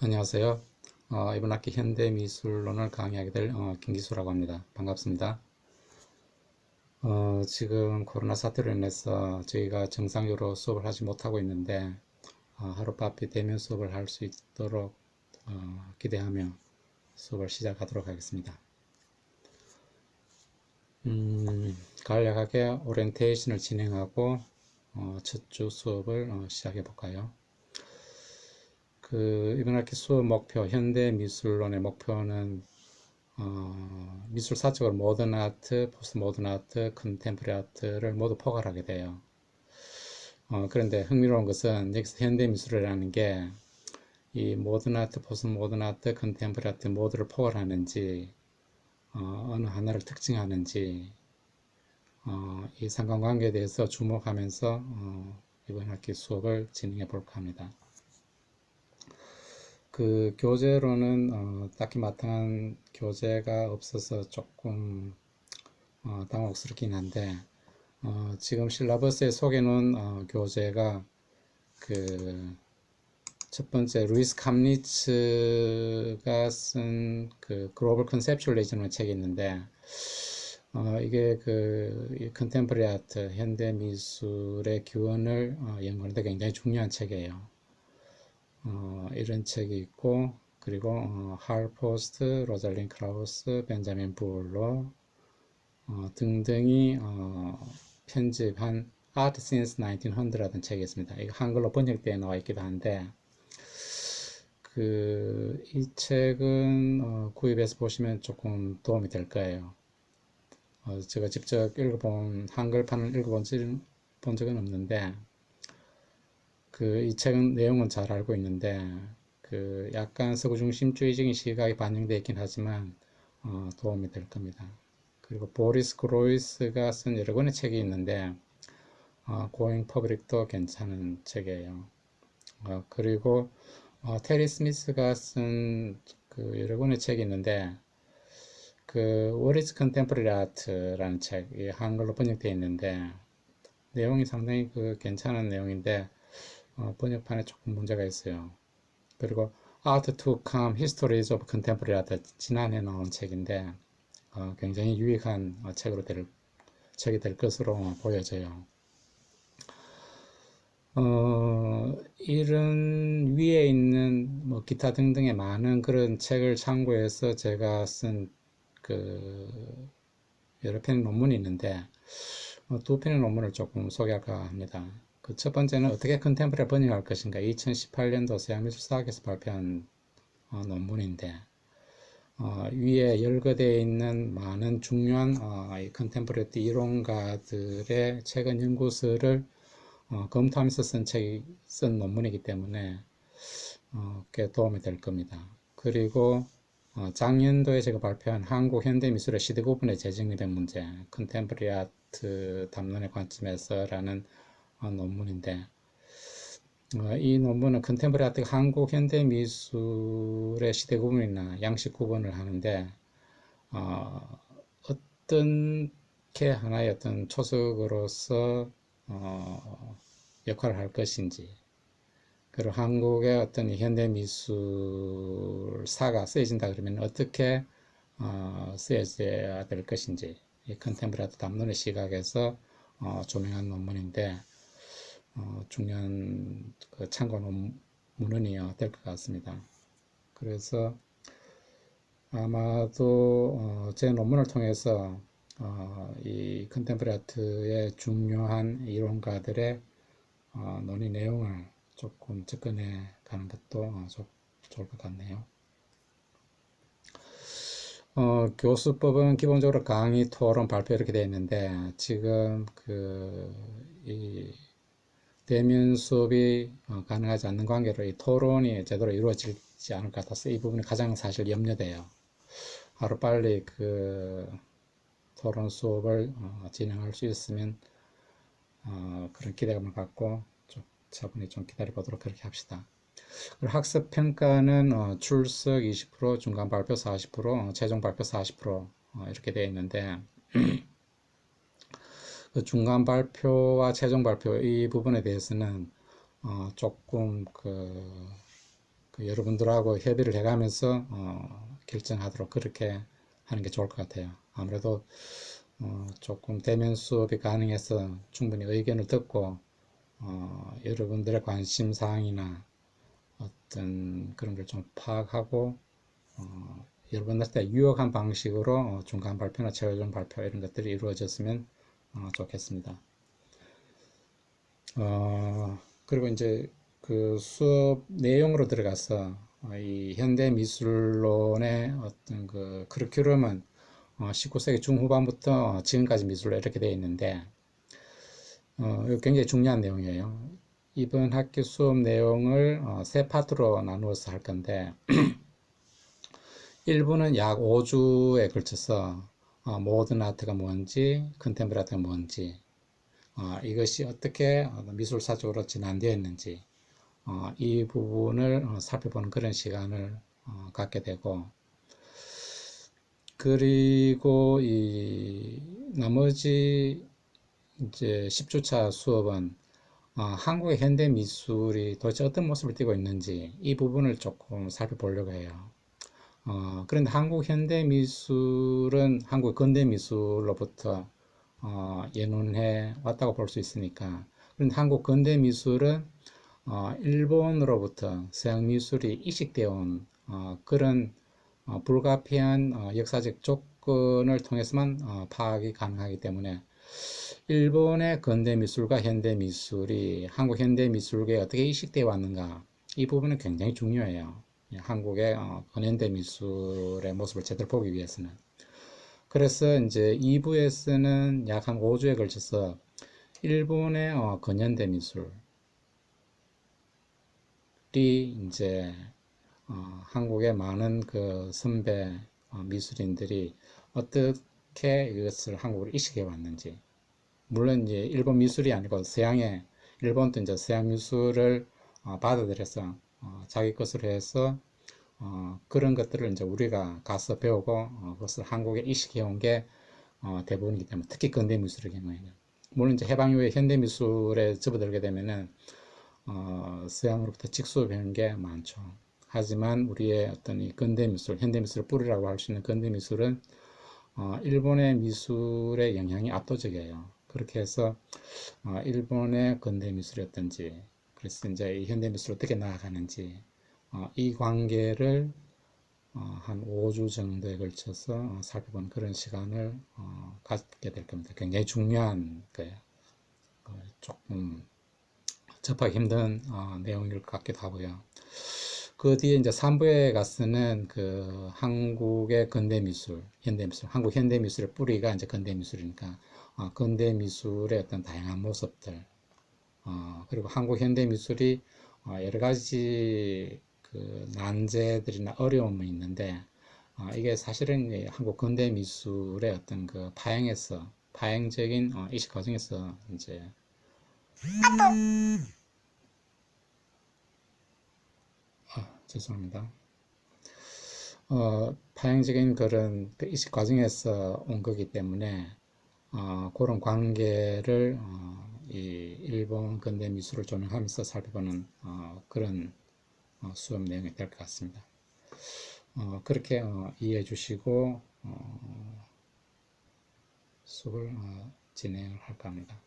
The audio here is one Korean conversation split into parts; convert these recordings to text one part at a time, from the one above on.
안녕하세요. 이번 학기 현대미술론을 강의하게 될 김기수라고 합니다. 반갑습니다. 지금 코로나 사태로 인해서 저희가 정상적으로 수업을 하지 못하고 있는데 하루바삐 대면 수업을 할 수 있도록 기대하며 수업을 시작하도록 하겠습니다. 간략하게 오리엔테이션을 진행하고 첫 주 수업을 시작해 볼까요? 이번 학기 수업 목표, 현대미술론의 목표는 미술사적으로 모던 아트, 포스트 모던 아트, 컨템포리 아트를 모두 포괄하게 돼요. 그런데 흥미로운 것은 여기서 현대미술이라는 게 이 모던 아트, 포스트 모던 아트, 컨템포리 아트 모두를 포괄하는지 어느 하나를 특징하는지 이 상관관계에 대해서 주목하면서 이번 학기 수업을 진행해 볼까 합니다. 교재로는 딱히 마땅한 교재가 없어서 조금 당혹스럽긴 한데 지금 실라버스에 소개놓은 교재가 첫 번째 루이스 캄리츠가 쓴 글로벌 컨셉츄얼리즘이라는 책이 있는데 이게 컨템포리 아트 현대 미술의 기원을 연구하는데 굉장히 중요한 책이에요. 이런 책이 있고 그리고 할 포스트, 로잘린 크라우스, 벤자민 불러 등등이 편집한 Art Since 1900라는 책이 있습니다. 이거 한글로 번역되어 나와 있기도 한데 이 책은 구입해서 보시면 조금 도움이 될 거예요. 제가 직접 한글판을 읽어본 적은 없는데 이 책은 내용은 잘 알고 있는데 약간 서구 중심주의적인 시각이 반영되어 있긴 하지만 도움이 될 겁니다. 그리고 보리스 그로이스가 쓴 여러 권의 책이 있는데 Going Public도 괜찮은 책이에요. 그리고 테리 스미스가 쓴 여러 권의 책이 있는데 What is Contemporary Art라는 책이 한글로 번역되어 있는데 내용이 상당히 괜찮은 내용인데 번역판에 조금 문제가 있어요. 그리고 Art to Come Histories of Contemporary Art 지난해 나온 책인데 굉장히 유익한 책이 될 것으로 보여져요. 이런 위에 있는 뭐 기타 등등의 많은 그런 책을 참고해서 제가 쓴 여러 편의 논문이 있는데 두 편의 논문을 조금 소개할까 합니다. 첫 번째는 어떻게 컨템포러리 번역할 것인가 2018년도 서양미술사학에서 발표한 논문인데 위에 열거되어 있는 많은 중요한 컨템포러리 이론가들의 최근 연구서를 검토하면서 쓴 논문이기 때문에 꽤 도움이 될 겁니다. 그리고 작년도에 제가 발표한 한국 현대미술의 시대 구분의 재정립의 문제, 컨템포러리 아트 담론의 관점에서라는 논문인데 이 논문은 컨템포러리 아트가 한국 현대미술의 시대 구분이나 양식 구분을 하는데 어떤 하나의 어떤 초석으로서 역할을 할 것인지 그리고 한국의 어떤 현대 미술사가 쓰여진다 그러면 어떻게 쓰여져야 될 것인지 이 컨템포러리 담론의 시각에서 조명한 논문인데 중요한 참고 논문이 될 것 같습니다. 그래서 아마도 제 논문을 통해서 이 컨템포러리 아트의 중요한 이론가들의 논의 내용을 조금 접근해 가는 것도 좋을 것 같네요. 교수법은 기본적으로 강의, 토론, 발표 이렇게 되어 있는데 지금 이 대면 수업이 가능하지 않는 관계로 이 토론이 제대로 이루어지지 않을 것 같아서 이 부분이 가장 사실 염려돼요. 하루빨리 토론 수업을 진행할 수 있으면 그런 기대감을 갖고 차분히 좀 기다려 보도록 그렇게 합시다. 학습 평가는 출석 20%, 중간 발표 40%, 최종 발표 40% 이렇게 되어 있는데 중간 발표와 최종 발표 이 부분에 대해서는 조금 그 여러분들하고 협의를 해가면서 결정하도록 그렇게 하는 게 좋을 것 같아요. 아무래도 조금 대면 수업이 가능해서 충분히 의견을 듣고 여러분들의 관심 사항이나 어떤 그런 걸 좀 파악하고 여러분들한테 유혹한 방식으로 중간 발표나 최종 발표 이런 것들이 이루어졌으면 좋겠습니다. 그리고 이제 그 수업 내용으로 들어가서 이 현대 미술론의 어떤 그 커리큘럼은 19세기 중후반부터 지금까지 미술로 이렇게 되어 있는데 이거 굉장히 중요한 내용이에요. 이번 학기 수업 내용을 세 파트로 나누어서 할 건데 1부는 약 5주에 걸쳐서 모던 아트가 뭔지, 컨템포러리 아트가 뭔지, 이것이 어떻게 미술사적으로 진화되어 있는지 이 부분을 살펴보는 그런 시간을 갖게 되고, 그리고 이 나머지 이제 10주차 수업은 한국의 현대 미술이 도대체 어떤 모습을 띠고 있는지 이 부분을 조금 살펴보려고 해요. 그런데 한국 현대 미술은 한국 근대 미술로부터 연운해 왔다고 볼 수 있으니까. 그런데 한국 근대 미술은 일본으로부터 서양 미술이 이식되어 온 그런 불가피한 역사적 조건을 통해서만 파악이 가능하기 때문에 일본의 근대 미술과 현대 미술이 한국 현대 미술계에 어떻게 이식되어 왔는가 이 부분은 굉장히 중요해요. 한국의 근현대 미술의 모습을 제대로 보기 위해서는. 그래서 이제 2부에서는 약 한 5주에 걸쳐서 일본의 근현대 미술이 이제 한국의 많은 그 선배 미술인들이 어떻게 이것을 한국으로 이식해 왔는지, 물론 이제 일본 미술이 아니고 서양의 일본도 이제 서양 미술을 받아들여서 자기 것으로 해서 그런 것들을 이제 우리가 가서 배우고 그것을 한국에 이식해 온 게 대부분이기 때문에 특히 근대 미술의 경우에는 물론 이제 해방 이후에 현대 미술에 접어들게 되면은 서양으로부터 직수 배운 게 많죠. 하지만 우리의 어떤 이 근대 미술, 현대 미술의 뿌리라고 할 수 있는 근대 미술은 일본의 미술의 영향이 압도적이에요. 그렇게 해서 일본의 근대 미술이 어떤지, 그래서 이제 이 현대 미술이 어떻게 나아가는지 이 관계를 한 5주 정도에 걸쳐서 살펴보는 그런 시간을 갖게 될 겁니다. 굉장히 중요한 거예요. 조금 접하기 힘든 내용일 것 같기도 하고요. 그 뒤에 이제 3부에 가서는 그 한국의 근대 미술, 현대 미술, 한국 현대 미술의 뿌리가 이제 근대 미술이니까 근대 미술의 어떤 다양한 모습들, 그리고 한국 현대 미술이 여러 가지 그 난제들이나 어려움이 있는데 이게 사실은 한국 근대 미술의 어떤 그 파행적인 이식 과정에서 이제 죄송합니다. 파행적인 그런 그 이식 과정에서 온 거기 때문에 그런 관계를 이 일본 근대 미술을 조명하면서 살펴보는 그런 수업 내용이 될 것 같습니다. 그렇게 이해해 주시고 수업을 진행을 할까 합니다.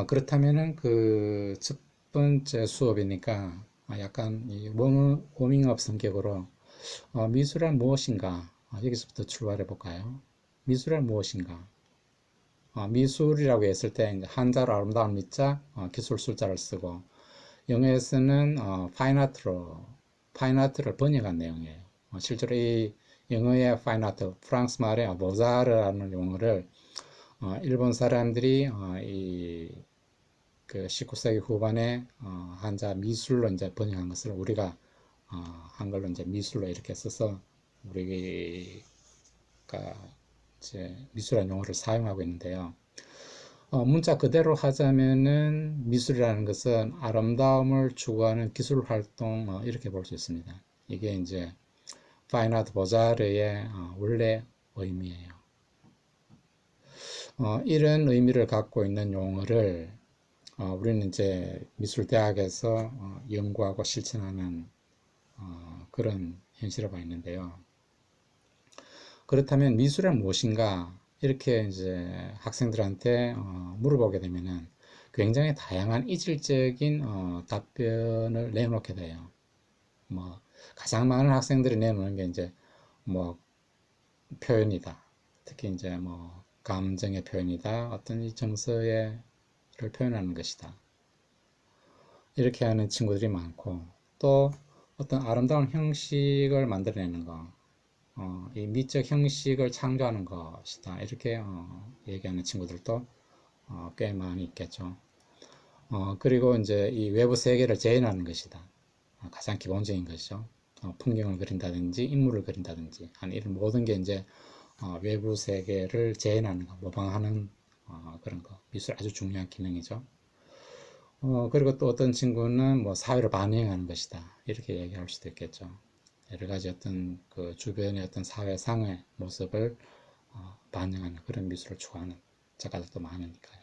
그렇다면은 그 첫 번째 수업이니까 약간 이 워밍업 성격으로 미술은 무엇인가 여기서부터 출발해 볼까요? 미술은 무엇인가? 미술이라고 했을 때 이제 한자로 아름다운 미자, 기술 술자를 쓰고 영어에서는 파인아트를 번역한 내용이에요. 실제로 이 영어의 파인아트, 프랑스 말의 보자르라는 용어를 일본 사람들이 그 19세기 후반에 한자 미술로 이제 번역한 것을 우리가 한글로 이제 미술로 이렇게 써서 우리가 이제 미술이라는 용어를 사용하고 있는데요. 문자 그대로 하자면은 미술이라는 것은 아름다움을 추구하는 기술 활동 이렇게 볼 수 있습니다. 이게 이제 파인아트 보자르의 원래 의미예요. 이런 의미를 갖고 있는 용어를 우리는 이제 미술대학에서 연구하고 실천하는 그런 현실을 봐 있는데요. 그렇다면 미술은 무엇인가? 이렇게 이제 학생들한테 물어보게 되면은 굉장히 다양한 이질적인 답변을 내놓게 돼요. 뭐 가장 많은 학생들이 내놓는 게 이제 뭐 표현이다. 특히 이제 뭐 감정의 표현이다. 어떤 이 정서를 표현하는 것이다. 이렇게 하는 친구들이 많고 또 어떤 아름다운 형식을 만들어내는 거, 이 미적 형식을 창조하는 것이다. 이렇게 얘기하는 친구들도 꽤 많이 있겠죠. 그리고 이제 이 외부 세계를 재현하는 것이다. 가장 기본적인 것이죠. 풍경을 그린다든지 인물을 그린다든지 하는 이런 모든 게 이제 외부 세계를 재현하는 거, 모방하는 그런 거. 미술 아주 중요한 기능이죠. 그리고 또 어떤 친구는 뭐 사회를 반영하는 것이다. 이렇게 얘기할 수도 있겠죠. 여러 가지 어떤 그 주변의 어떤 사회상의 모습을 반영하는 그런 미술을 추구하는 작가들도 많으니까요.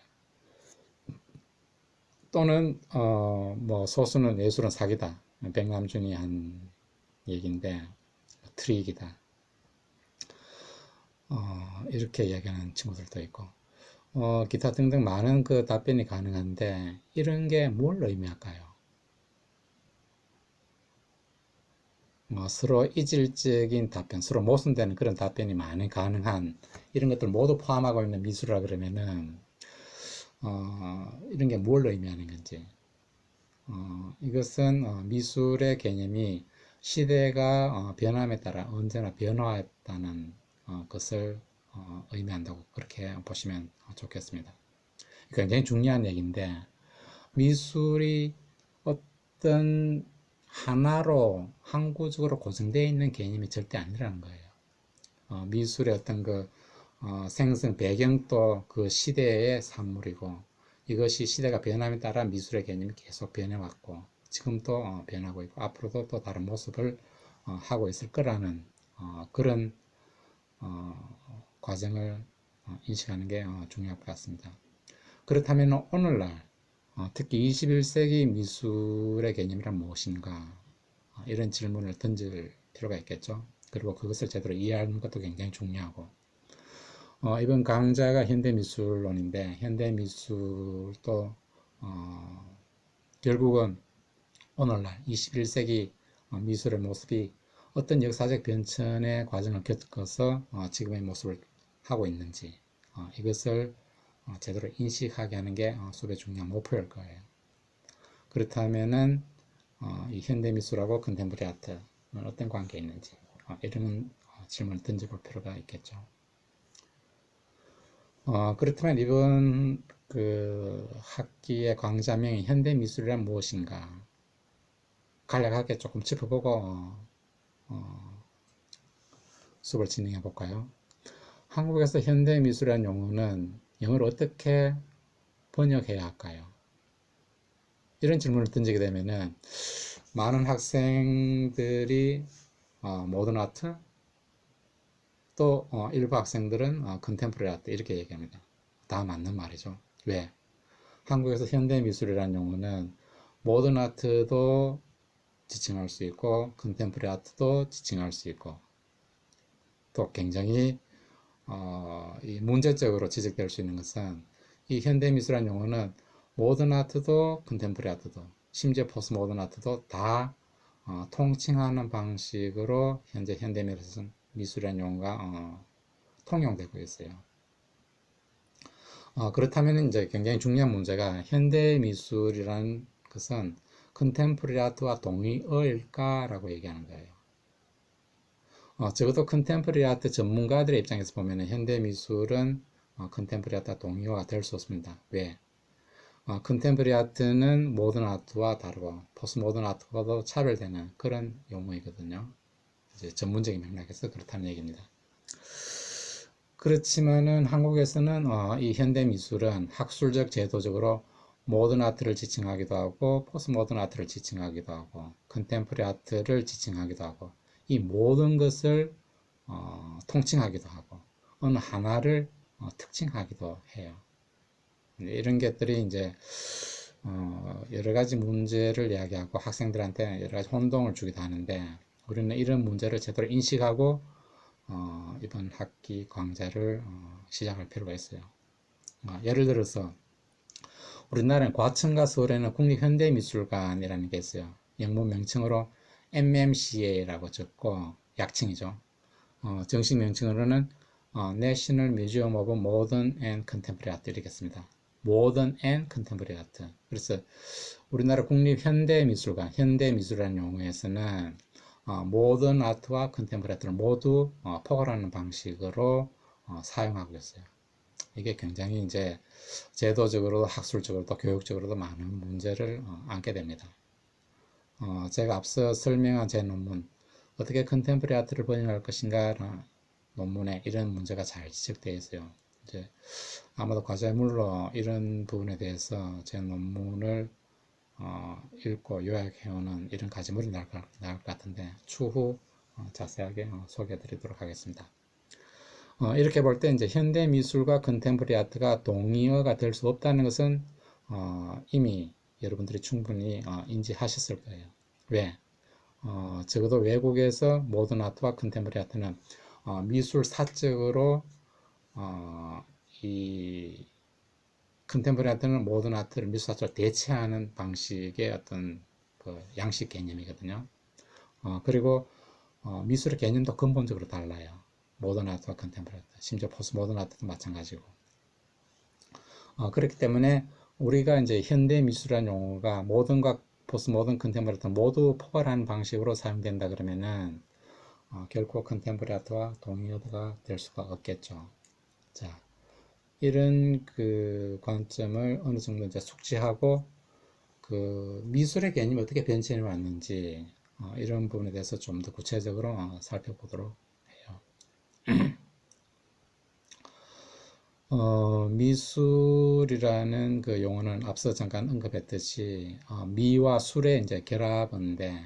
또는 뭐 소수는 예술은 사기다. 백남준이 한 얘기인데 트릭이다. 이렇게 얘기하는 친구들도 있고 기타 등등 많은 그 답변이 가능한데 이런 게 뭘 의미할까요? 서로 이질적인 답변, 서로 모순되는 그런 답변이 많이 가능한 이런 것들 모두 포함하고 있는 미술이라 그러면은 이런 게 뭘 의미하는 건지 이것은 미술의 개념이 시대가 변함에 따라 언제나 변화했다는 것을 의미한다고 그렇게 보시면 좋겠습니다. 굉장히 중요한 얘기인데 미술이 어떤 하나로 항구적으로 고정되어 있는 개념이 절대 아니라는 거예요. 미술의 어떤 그 생성 배경도 그 시대의 산물이고 이것이 시대가 변함에 따라 미술의 개념이 계속 변해왔고 지금도 변하고 있고 앞으로도 또 다른 모습을 하고 있을 거라는 그런 과정을 인식하는 게 중요할 것 같습니다. 그렇다면 오늘날 특히 21세기 미술의 개념이란 무엇인가 이런 질문을 던질 필요가 있겠죠. 그리고 그것을 제대로 이해하는 것도 굉장히 중요하고 이번 강좌가 현대미술론인데 현대미술도 결국은 오늘날 21세기 미술의 모습이 어떤 역사적 변천의 과정을 겪어서 지금의 모습을 하고 있는지 이것을 제대로 인식하게 하는 게 수업의 중요한 목표일 거예요. 그렇다면은 이 현대미술하고 컨템포리 아트는 어떤 관계가 있는지 이런 질문을 던져볼 필요가 있겠죠. 그렇다면 이번 그 학기의 강좌명이 현대미술이란 무엇인가 간략하게 조금 짚어보고 수업을 진행해 볼까요? 한국에서 현대미술이라는 용어는 영어로 어떻게 번역해야 할까요? 이런 질문을 던지게 되면은 많은 학생들이 모던 아트 또 일부 학생들은 컨템포러리 아트 이렇게 얘기합니다. 다 맞는 말이죠. 왜? 한국에서 현대미술이라는 용어는 모던 아트도 지칭할 수 있고 컨템포러리 아트도 지칭할 수 있고 또 굉장히 이 문제적으로 지적될 수 있는 것은 이 현대미술이라는 용어는 모던 아트도 컨템포러리 아트도 심지어 포스트 모던 아트도 다 통칭하는 방식으로 현재 현대미술이라는 용어가 통용되고 있어요. 그렇다면 이제 굉장히 중요한 문제가 현대미술이라는 것은 컨템포러리 아트와 동의어일까라고 얘기하는 거예요. 적어도 컨템포러리 아트 전문가들의 입장에서 보면 현대미술은 컨템포러리 아트와 동의어가 될 수 없습니다. 왜? 컨템포러리 아트는 모던 아트와 다르고 포스트 모던 아트와도 차별되는 그런 용어이거든요. 이제 전문적인 맥락에서 그렇다는 얘기입니다. 그렇지만은 한국에서는 이 현대 미술은 학술적 제도적으로 모던 아트를 지칭하기도 하고 포스트 모던 아트를 지칭하기도 하고 컨템포러리 아트를 지칭하기도 하고 이 모든 것을 통칭하기도 하고 어느 하나를 특징하기도 해요. 이런 것들이 이제 여러 가지 문제를 이야기하고 학생들한테 여러 가지 혼동을 주기도 하는데 우리는 이런 문제를 제대로 인식하고 이번 학기 강좌를 시작할 필요가 있어요. 예를 들어서 우리나라는 과천과 서울에는 국립현대미술관이라는 게 있어요. 영문 명칭으로 MMCA라고 적고 약칭이죠. 정식 명칭으로는 National Museum of Modern and Contemporary Art 이겠습니다. Modern and Contemporary Art. 그래서 우리나라 국립현대미술관, 현대미술이라는 용어에서는 모던 아트와 컨템포러리 아트를 모두 포괄하는 방식으로 사용하고 있어요. 이게 굉장히 이제 제도적으로도 학술적으로도 교육적으로도 많은 문제를 안게 됩니다. 제가 앞서 설명한 제 논문 어떻게 컨템포러리 아트를 번역할 것인가 논문에 이런 문제가 잘 지적되어 있어요. 이제 아마도 과제에 물러 이런 부분에 대해서 제 논문을 읽고 요약해오는 이런 과제물이 나올 것 같은데 추후 자세하게 소개해 드리도록 하겠습니다. 이렇게 볼 때 이제 현대 미술과 컨템포러리 아트가 동의어가 될 수 없다는 것은 이미 여러분들이 충분히 인지하셨을 거예요. 왜? 적어도 외국에서 모던 아트와 컨템포러리 아트는 미술 사적으로 이 컨템포러리 아트는 모던 아트를 미술 사적으로 대체하는 방식의 어떤 그 양식 개념이거든요. 그리고 미술의 개념도 근본적으로 달라요. 모던 아트와 컨템포러리 아트, 심지어 포스트 모던 아트도 마찬가지고. 그렇기 때문에 우리가 이제 현대 미술이라는 용어가 모던과 포스트 모던, 컨템포러리 아트 모두 포괄하는 방식으로 사용된다 그러면은 결코 컨템포러리 아트와 동의어가 될 수가 없겠죠. 자, 이런 그 관점을 어느 정도 이제 숙지하고 그 미술의 개념이 어떻게 변천해 왔는지 이런 부분에 대해서 좀 더 구체적으로 살펴보도록 해요. 미술이라는 그 용어는 앞서 잠깐 언급했듯이 미와 술의 이제 결합인데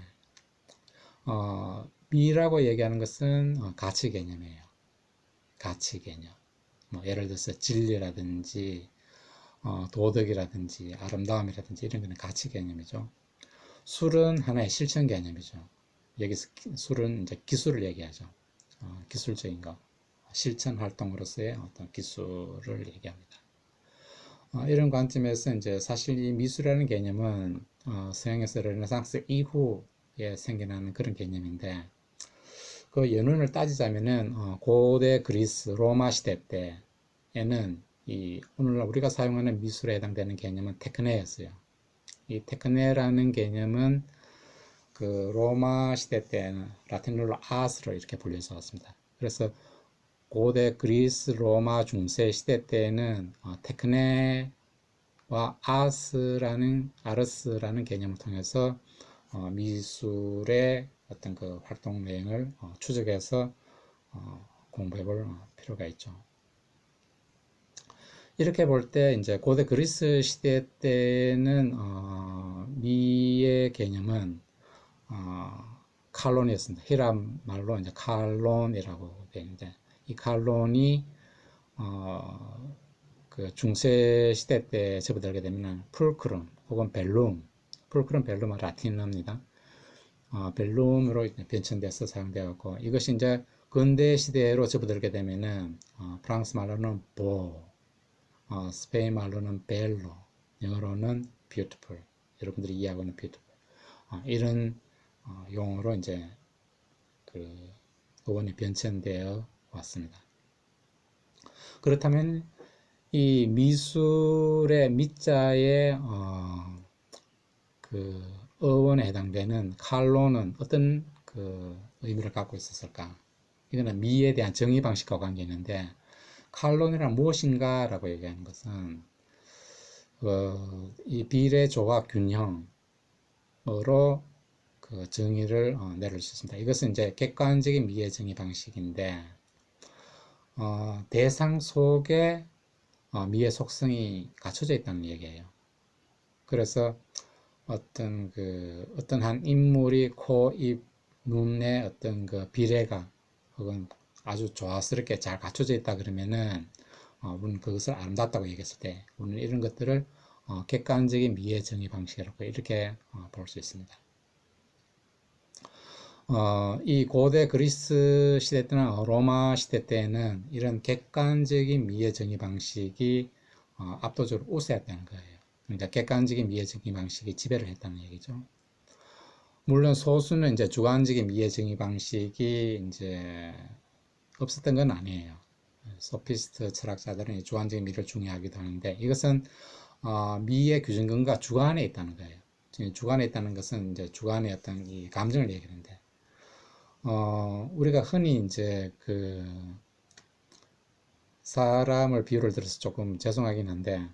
미라고 얘기하는 것은 가치 개념이에요. 가치 개념. 뭐 예를 들어서 진리라든지 도덕이라든지 아름다움이라든지 이런 거는 가치 개념이죠. 술은 하나의 실천 개념이죠. 여기서 술은 이제 기술을 얘기하죠. 기술적인 거. 실천 활동으로서의 어떤 기술을 얘기합니다. 이런 관점에서 이제 사실 이 미술이라는 개념은 서양에서 르네상스 이후에 생겨나는 그런 개념인데 그 연원을 따지자면은 고대 그리스 로마 시대 때에는 이 오늘날 우리가 사용하는 미술에 해당되는 개념은 테크네였어요. 이 테크네라는 개념은 그 로마 시대 때는 라틴어로 아스로 이렇게 불려서 왔습니다. 그래서 고대 그리스 로마 중세 시대 때에는 테크네와 아르스라는 개념을 통해서 미술의 어떤 그 활동 내용을 추적해서 공부해 볼 필요가 있죠. 이렇게 볼 때 이제 고대 그리스 시대 때는 미의 개념은 칼론이었습니다. 히랍 말로 이제 칼론이라고 되는데 이 칼론이 그 중세 시대 때 접어들게 되면 풀크rum 혹은 벨룸, 풀크rum 벨룸은 라틴어입니다. 벨룸으로 변천돼서 사용되었고 이것이 이제 근대 시대로 접어들게 되면은 프랑스 말로는 보, 스페인 말로는 벨로, 영어로는 beautiful, 여러분들이 이해하고 있는 beautiful 이런 용어로 이제 그 어원이 변천되어 왔습니다. 그렇다면 이 미술의 미자의 그 어원에 해당되는 칼로는 어떤 그 의미를 갖고 있었을까? 이거는 미에 대한 정의 방식과 관계 있는데 칼론이란 무엇인가 라고 얘기하는 것은 이 비례 조각 균형으로 그 정의를 내릴 수 있습니다. 이것은 이제 객관적인 미의 정의 방식인데 대상 속에 미의 속성이 갖춰져 있다는 얘기예요. 그래서 어떤 한 인물이 코, 입, 눈의 어떤 그 비례가 혹은 아주 조화스럽게 잘 갖춰져 있다 그러면은 우리는 그것을 아름답다고 얘기했을 때 우리는 이런 것들을 객관적인 미의 정의 방식이라고 이렇게 볼 수 있습니다. 이 고대 그리스 시대 때나 로마 시대 때에는 이런 객관적인 미의 정의 방식이 압도적으로 우세했다는 거예요. 그러니까 객관적인 미의 정의 방식이 지배를 했다는 얘기죠. 물론 소수는 이제 주관적인 미의 정의 방식이 이제 없었던 건 아니에요. 소피스트 철학자들은 주관적인 미를 중요하기도 하는데 이것은 미의 규정 근거가 주관에 있다는 거예요. 주관에 있다는 것은 이제 주관의 어떤 이 감정을 얘기하는데 우리가 흔히 이제 그 사람을 비유를 들어서 조금 죄송하긴 한데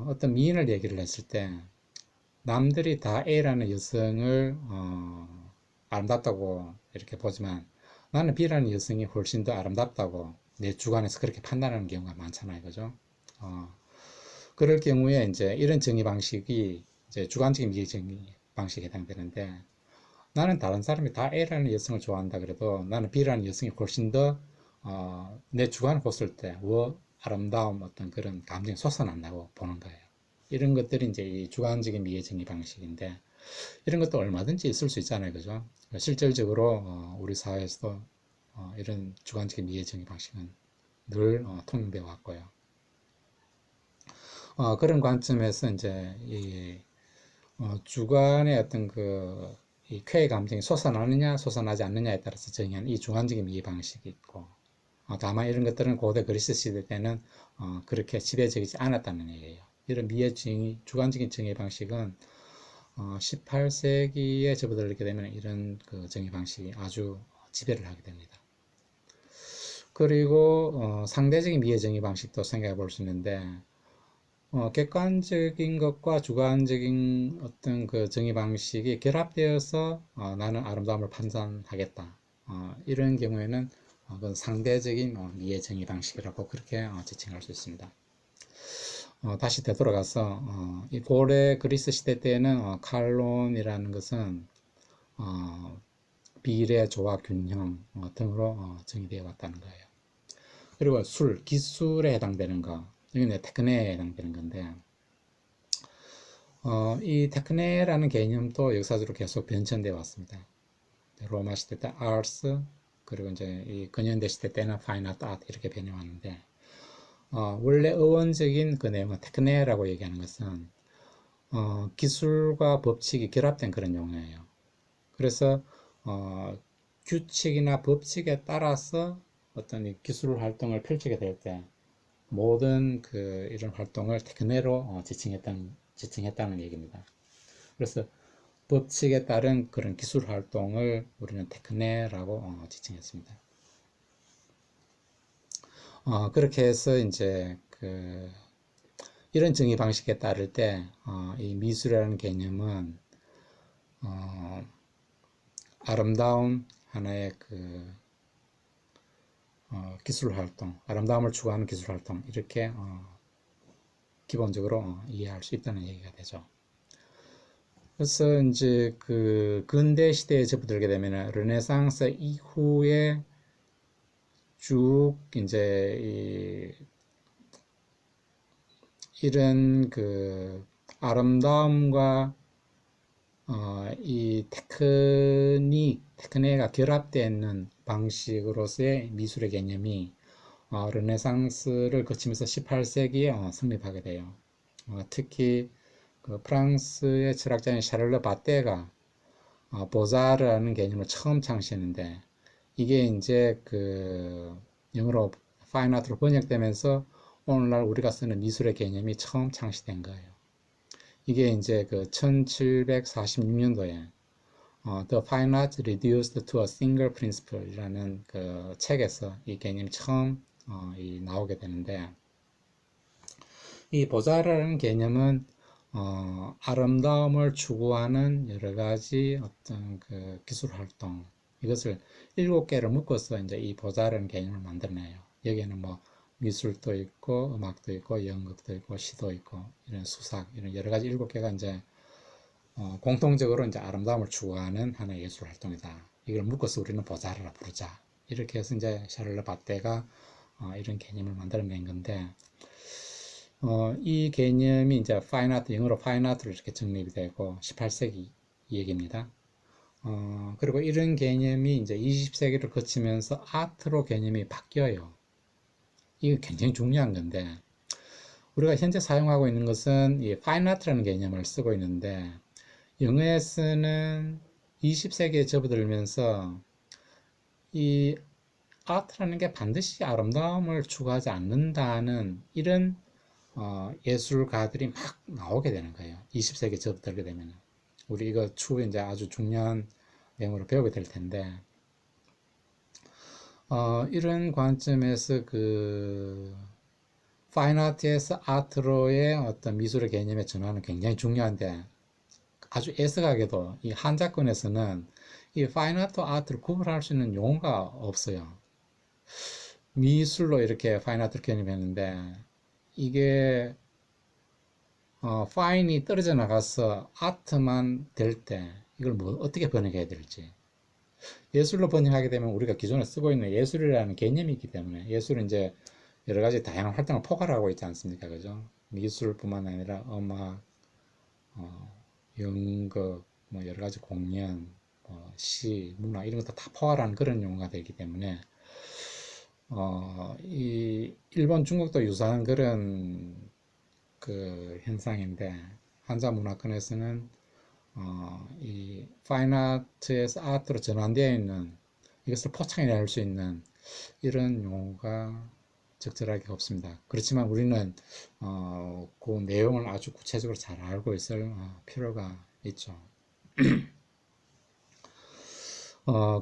어떤 미인을 얘기를 했을 때 남들이 다 A라는 여성을 아름답다고 이렇게 보지만 나는 B라는 여성이 훨씬 더 아름답다고 내 주관에서 그렇게 판단하는 경우가 많잖아요, 그죠? 그럴 경우에 이제 이런 정의 방식이 이제 주관적인 미의 정의 방식에 해당되는데 나는 다른 사람이 다 A라는 여성을 좋아한다 그래도 나는 B라는 여성이 훨씬 더 내 주관을 봤을 때 아름다움 어떤 그런 감정이 솟아난다고 보는 거예요. 이런 것들이 이제 이 주관적인 미의 정의 방식인데 이런 것도 얼마든지 있을 수 있잖아요, 그죠? 실질적으로 우리 사회에서도 이런 주관적인 미의 정의 방식은 늘 통용되어 왔고요. 그런 관점에서 이제 이 주관의 어떤 이 쾌의 감정이 솟아나느냐 솟아나지 않느냐에 따라서 정의하는 이 주관적인 미의 방식이 있고 다만 이런 것들은 고대 그리스 시대 때는 그렇게 지배적이지 않았다는 얘기예요. 이런 미의 정의, 주관적인 정의 방식은 18세기에 접어들게 되면 이런 그 정의 방식이 아주 지배를 하게 됩니다. 그리고 상대적인 미의 정의 방식도 생각해 볼 수 있는데 객관적인 것과 주관적인 어떤 그 정의 방식이 결합되어서 나는 아름다움을 판단하겠다. 이런 경우에는 그건 상대적인 미의 정의 방식이라고 그렇게 지칭할 수 있습니다. 다시 되돌아가서 이 고대 그리스 시대 때는 칼론이라는 것은 비례, 조화, 균형 등으로 정의되어 왔다는 거예요. 그리고 기술에 해당되는 거, 이건 테크네에 해당되는 건데 이 테크네라는 개념도 역사적으로 계속 변천되어 왔습니다. 로마 시대 때 arts, 그리고 이제 이 근현대 시대 때는 fine art 이렇게 변해왔는데 원래 어원적인 그 내용은 테크네라고 얘기하는 것은 기술과 법칙이 결합된 그런 용어예요. 그래서 규칙이나 법칙에 따라서 어떤 이 기술 활동을 펼치게 될 때 모든 이런 활동을 테크네로 지칭했다는 얘기입니다. 그래서 법칙에 따른 그런 기술 활동을 우리는 테크네라고 지칭했습니다. 그렇게 해서 이제 이런 정의 방식에 따를 때 이 미술이라는 개념은 아름다운 하나의 기술 활동, 아름다움을 추구하는 기술 활동 이렇게 기본적으로 이해할 수 있다는 얘기가 되죠. 그래서 이제 근대 시대에 접어들게 되면 르네상스 이후에 쭉 이제 이런 아름다움과 이 테크네가 결합되어 있는 방식으로서의 미술의 개념이 르네상스를 거치면서 18세기에 성립하게 돼요. 특히 프랑스의 철학자인 샤를르 바떼가 보자르라는 개념을 처음 창시했는데 이게 이제 영어로 파인 아트로 번역되면서 오늘날 우리가 쓰는 미술의 개념이 처음 창시된 거예요. 이게 이제 1746년도에 The Fine Art Reduced to a Single Principle 이라는 책에서 이 개념이 처음 나오게 되는데 이 보자라는 개념은 아름다움을 추구하는 여러 가지 어떤 기술 활동 이것을 7개를 묶어서 이제 이 보자라는 개념을 만들어내요. 여기에는 뭐 미술도 있고 음악도 있고 연극도 있고 시도 있고 이런 수삭 이런 여러 가지 7개가 이제 공통적으로 이제 아름다움을 추구하는 하나의 예술 활동이다. 이걸 묶어서 우리는 보자르라 부르자. 이렇게 해서 이제 샤를르 바떼가 이런 개념을 만들어낸 건데 이 개념이 이제 파인 아트, 영어로 파인 아트로 이렇게 정립이 되고 18세기 얘기입니다. 그리고 이런 개념이 이제 20세기를 거치면서 아트로 개념이 바뀌어요. 이게 굉장히 중요한 건데, 우리가 현재 사용하고 있는 것은 이 파인 아트라는 개념을 쓰고 있는데, 영어에서는 20세기에 접어들면서 이 아트라는 게 반드시 아름다움을 추구하지 않는다는 이런 예술가들이 막 나오게 되는 거예요. 20세기에 접어들게 되면. 우리 이거 추후에 이제 아주 중요한 내용으로 배우게 될 텐데, 이런 관점에서 그 파인 아트에서 아트로의 어떤 미술의 개념의 전환은 굉장히 중요한데, 아주 애석하게도 이 한자권에서는 이 파인 아트와 아트를 구분할 수 있는 용어가 없어요. 미술로 이렇게 파인 아트를 개념했는데, 이게 파인이 떨어져 나가서 아트만 될 때 이걸 뭐 어떻게 번역해야 될지, 예술로 번역하게 되면 우리가 기존에 쓰고 있는 예술이라는 개념이 있기 때문에, 예술은 이제 여러 가지 다양한 활동을 포괄하고 있지 않습니까? 그죠? 미술뿐만 아니라 음악, 연극, 뭐 여러 가지 공연, 시, 문화 이런 것도 다 포괄하는 그런 용어가 되기 때문에, 이 일본, 중국도 유사한 그런 그 현상인데, 한자 문화권에서는 이 파인 아트에서 아트로 전환되어 있는, 이것을 포착해낼 수 있는 이런 용어가 적절하게 없습니다. 그렇지만 우리는 그 내용을 아주 구체적으로 잘 알고 있을 필요가 있죠.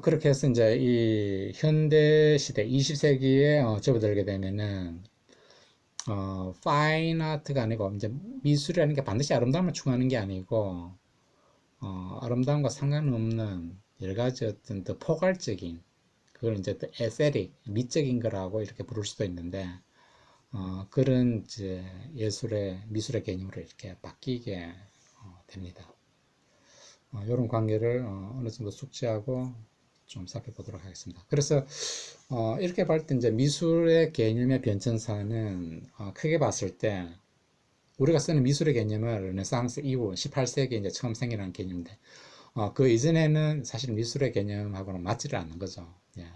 그렇게 해서 이제 이 현대 시대 20세기에 접어들게 되면은 파인 아트가 아니고 이제 미술이라는 게 반드시 아름다움을 추구하는 게 아니고 아름다움과 상관없는 여러 가지 어떤 더 포괄적인, 그걸 이제 또 에세릭, 미적인 거라고 이렇게 부를 수도 있는데, 그런 이제 예술의, 미술의 개념으로 이렇게 바뀌게 됩니다. 이런 관계를 어느 정도 숙지하고 좀 살펴보도록 하겠습니다. 그래서 이렇게 볼 때 이제 미술의 개념의 변천사는 크게 봤을 때, 우리가 쓰는 미술의 개념은 르네상스 이후 18세기에 이제 처음 생겨난 개념인데, 그 이전에는 사실 미술의 개념하고는 맞지를 않는 거죠. 예.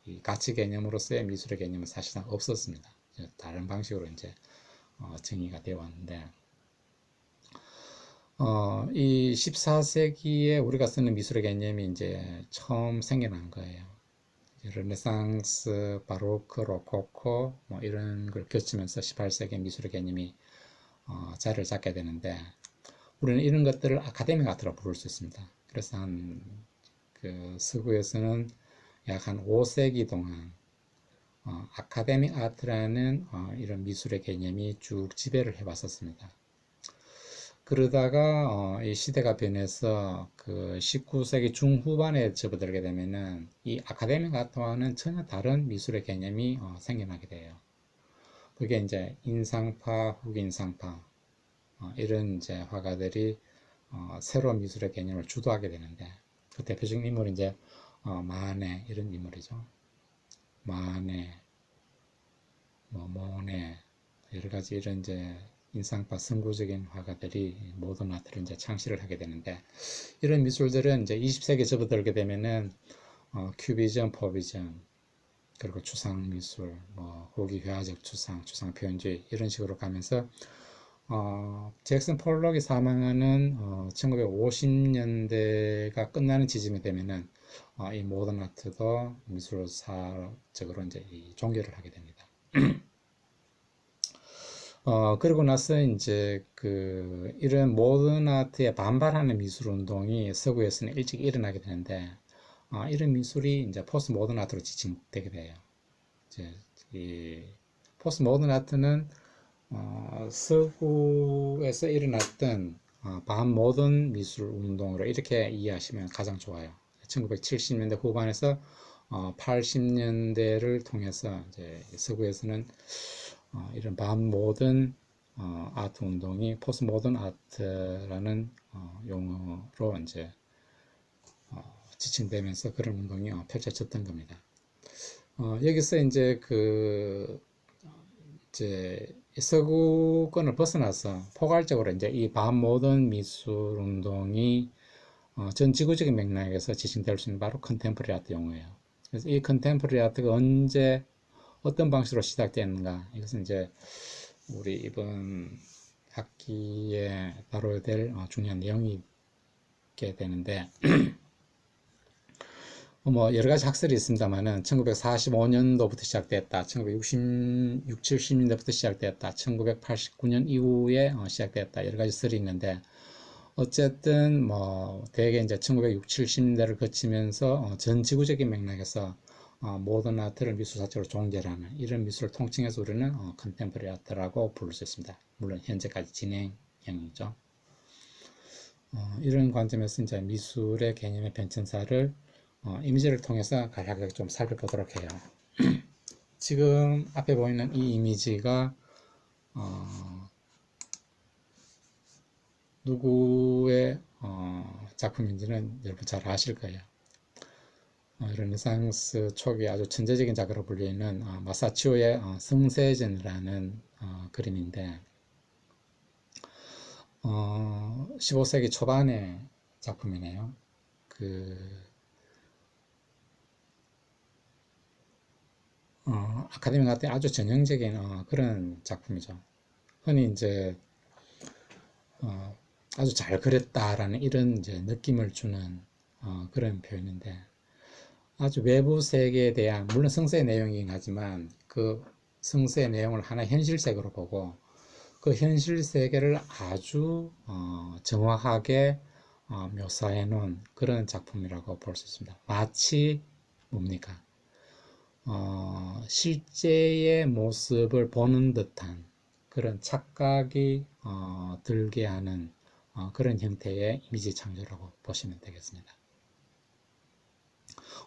이 가치 개념으로서의 미술의 개념은 사실상 없었습니다. 다른 방식으로 이제 정의가 되어 왔는데, 이 14세기에 우리가 쓰는 미술의 개념이 이제 처음 생겨난 거예요. 르네상스, 바로크, 로코코 뭐 이런 걸 거치면서 18세기 미술의 개념이 자리를 잡게 되는데, 우리는 이런 것들을 아카데믹 아트로 부를 수 있습니다. 그래서 그 서구에서는 약 한 5세기 동안 아카데믹 아트라는 이런 미술의 개념이 쭉 지배를 해왔었습니다. 그러다가 이 시대가 변해서 그 19세기 중후반에 접어들게 되면은 이 아카데믹 아트와는 전혀 다른 미술의 개념이 생겨나게 돼요. 그게 이제 인상파, 후인상파 이런 이제 화가들이 새로운 미술의 개념을 주도하게 되는데, 그 대표적인 인물이 이제 마네 이런 인물이죠. 마네, 뭐 모네, 여러 가지 이런 이제 인상파 선구적인 화가들이 모던 아트를 이제 창시를 하게 되는데, 이런 미술들은 이제 20세기에 접어들게 되면은 큐비즘, 포비즘, 그리고 추상 미술, 뭐 후기 회화적 추상, 추상 표현주의 이런 식으로 가면서 잭슨 폴록이 사망하는 1950년대가 끝나는 지점이 되면은 이 모던 아트도 미술사적으로 이제 종결을 하게 됩니다. 그리고 나서 이제 그 이런 모던 아트에 반발하는 미술 운동이 서구에서는 일찍 일어나게 되는데, 이런 미술이 이제 포스트 모던 아트로 지칭되게 돼요. 이제 이 포스트 모던 아트는 서구에서 일어났던 반모던 미술 운동으로 이렇게 이해하시면 가장 좋아요. 1970년대 후반에서 80년대를 통해서 이제 서구에서는 이런 반모던 아트 운동이 포스트 모던 아트라는 용어로 이제 지칭되면서 그런 운동이 펼쳐졌던 겁니다. 여기서 이제 그 이제 서구권을 벗어나서 포괄적으로 이제 이 반모던 미술 운동이 전 지구적인 맥락에서 지칭될 수 있는 바로 컨템포러리 아트 용어예요. 그래서 이 컨템포러리 아트가 언제 어떤 방식으로 시작됐는가, 이것은 이제 우리 이번 학기에 다뤄야 될 중요한 내용이 있게 되는데, 뭐 여러 가지 학설이 있습니다만은 1945년도부터 시작됐다, 1966, 70년대부터 시작됐다, 1989년 이후에 시작됐다, 여러 가지 설이 있는데, 어쨌든 뭐 대개 이제 1960, 70년대를 거치면서 전 지구적인 맥락에서 모던 아트를 미술 자체로 종결하는 이런 미술을 통칭해서 우리는 컨템포러리 아트라고 부를 수 있습니다. 물론 현재까지 진행형이죠. 이런 관점에서 이제 미술의 개념의 변천사를 이미지를 통해서 간략하게 좀 살펴보도록 해요. 지금 앞에 보이는 이 이미지가 누구의 작품인지는 여러분 잘 아실 거예요. 르네상스 초기 아주 천재적인 작가로 불리는 마사치오의 성세전이라는 그림인데, 15세기 초반의 작품이네요. 아카데미 같은 아주 전형적인 그런 작품이죠. 흔히 이제 아주 잘 그렸다라는 이런 이제 느낌을 주는 그런 표현인데, 아주 외부 세계에 대한, 물론 성서의 내용이긴 하지만 그 성서의 내용을 하나의 현실색으로 보고 그 현실 세계를 아주 정확하게 묘사해 놓은 그런 작품이라고 볼 수 있습니다. 마치 뭡니까? 실제의 모습을 보는 듯한 그런 착각이 들게 하는 그런 형태의 이미지 창조라고 보시면 되겠습니다.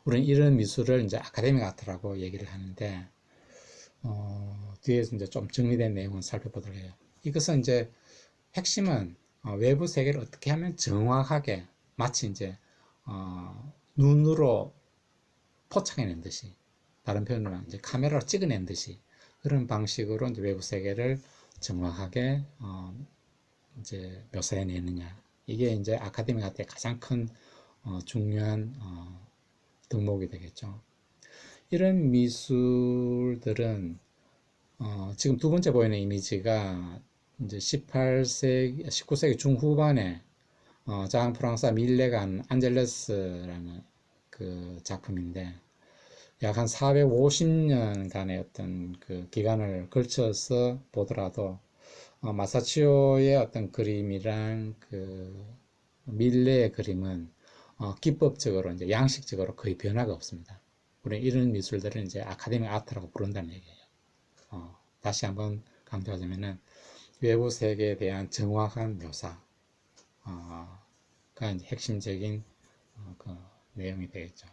우리는 이런 미술을 이제 아카데믹 아트라고 얘기를 하는데, 뒤에서 이제 좀 정리된 내용을 살펴보도록 해요. 이것은 이제 핵심은 외부 세계를 어떻게 하면 정확하게 마치 이제 눈으로 포착해낸 듯이, 다른 표현으로 이제 카메라로 찍어낸 듯이 그런 방식으로 이제 외부 세계를 정확하게 이제 묘사해내느냐, 이게 이제 아카데믹 아트의 가장 큰 중요한 덕목이 되겠죠. 이런 미술들은 지금 두 번째 보이는 이미지가 이제 18세기, 19세기 중후반에 장 프랑사 밀레가 한 안젤레스라는 그 작품인데, 약 한 450년간의 어떤 그 기간을 걸쳐서 보더라도 마사치오의 어떤 그림이랑 그 밀레의 그림은 기법적으로 이제 양식적으로 거의 변화가 없습니다. 우리는 이런 미술들을 이제 아카데믹 아트라고 부른다는 얘기예요. 다시 한번 강조하자면은 외부 세계에 대한 정확한 묘사가 이제 핵심적인 그 내용이 되겠죠.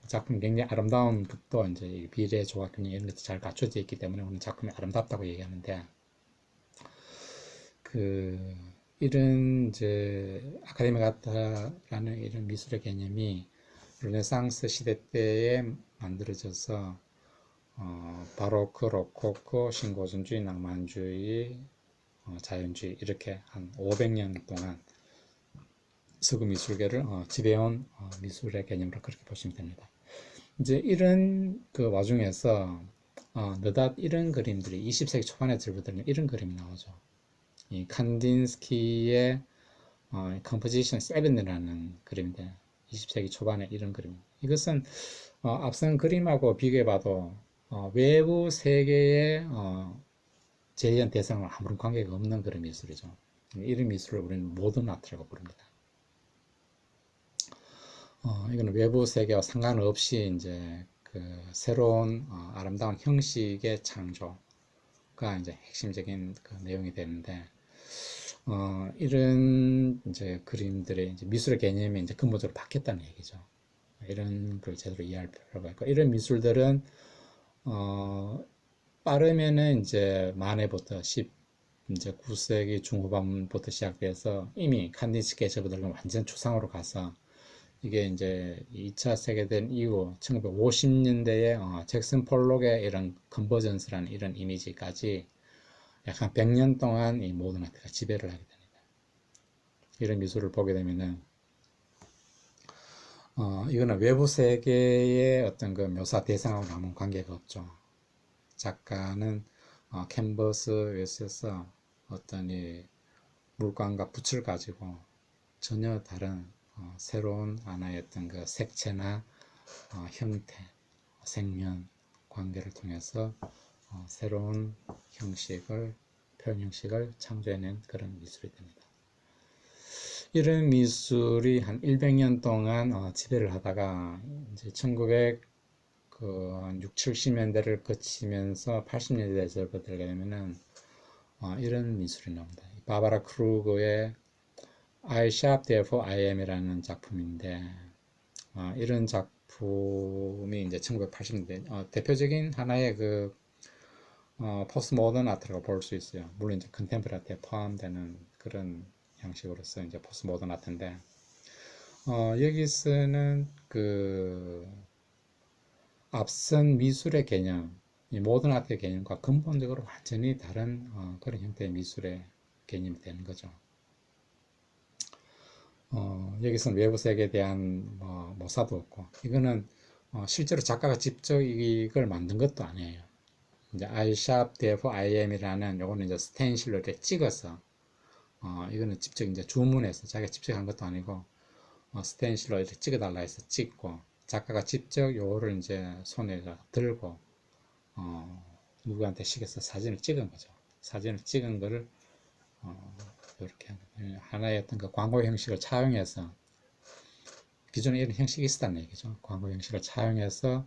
작품 굉장히 아름다운 것도 이제 비례 조각균형 이런 것도 잘 갖춰져 있기 때문에 오늘 작품이 아름답다고 얘기하는데, 그 이런 이제 아카데믹 아트라는 이런 미술의 개념이 르네상스 시대 때에 만들어져서 바로크, 로코코, 신고전주의, 낭만주의, 자연주의 이렇게 한 500년 동안 서구 미술계를 지배해온 미술의 개념으로 그렇게 보시면 됩니다. 이제 이런 그 와중에서 느닷 이런 그림들이 20세기 초반에 들어오면 이런 그림이 나오죠. 이 칸딘스키의 컴포지션 7이라는 그림인데, 20세기 초반에 이런 그림. 이것은 앞선 그림하고 비교해봐도 외부 세계의 제한 대상과 아무런 관계가 없는 그런 미술이죠. 이런 미술을 우리는 모던 아트라고 부릅니다. 이거는 외부 세계와 상관없이 이제 그 새로운 아름다운 형식의 창조가 이제 핵심적인 그 내용이 되는데, 이런 이제 그림들의 이제 미술의 개념이 이제 근본적으로 바뀌었다는 얘기죠. 이런 걸 제대로 이해할 필요가 있고, 이런 미술들은 빠르면은 이제 만해부터 이제 9세기 중후반부터 시작돼서 이미 칸딘스키에 접어들면 완전 추상으로 가서 이게 이제 2차 세계대전 이후 1950년대에 잭슨 폴록의 이런 컨버전스라는 이런 이미지까지 약 한 100년 동안 이 모든 아트가 지배를 하게 됩니다. 이런 미술을 보게 되면은 이거는 외부 세계의 어떤 그 묘사 대상하고는 아무 관계가 없죠. 작가는 캔버스 위에서 어떤 이 물감과 붓을 가지고 전혀 다른 새로운 하나의 어떤 그 색채나 형태, 색면, 관계를 통해서 새로운 형식을, 표현 형식을 창조해낸 그런 미술이 됩니다. 이런 미술이 한 100년 동안 지배를 하다가 이제 1900 6, 70년대를 거치면서 80년대에 접어들게 되면은 이런 미술이 나옵니다. 바바라 크루거의 I Shop Therefore I Am이라는 작품인데 이런 작품이 이제 1980년대 대표적인 하나의 그 포스트 모던 아트라고 볼 수 있어요. 물론 이제 컨템포리 아트에 포함되는 그런 형식으로서 이제 포스트 모던 아트인데 여기서는 그 앞선 미술의 개념, 이 모던 아트의 개념과 근본적으로 완전히 다른 그런 형태의 미술의 개념이 되는 거죠. 여기서는 외부 세계에 대한 모사도 없고, 이거는 실제로 작가가 직접 이걸 만든 것도 아니에요. 이제 I shop therefore I am이라는 요거는 이제 스텐실로 이렇게 찍어서 이거는 직접 이제 주문해서 자기가 직접 한 것도 아니고 스텐실로 이렇게 찍어달라 해서 찍고 작가가 직접 요거를 이제 손에 들고 누구한테 시켜서 사진을 찍은 거죠. 사진을 찍은 거를 이렇게 하나의 어떤 그 광고 형식을 차용해서 기존에 이런 형식이 있었다는 얘기죠. 광고 형식을 차용해서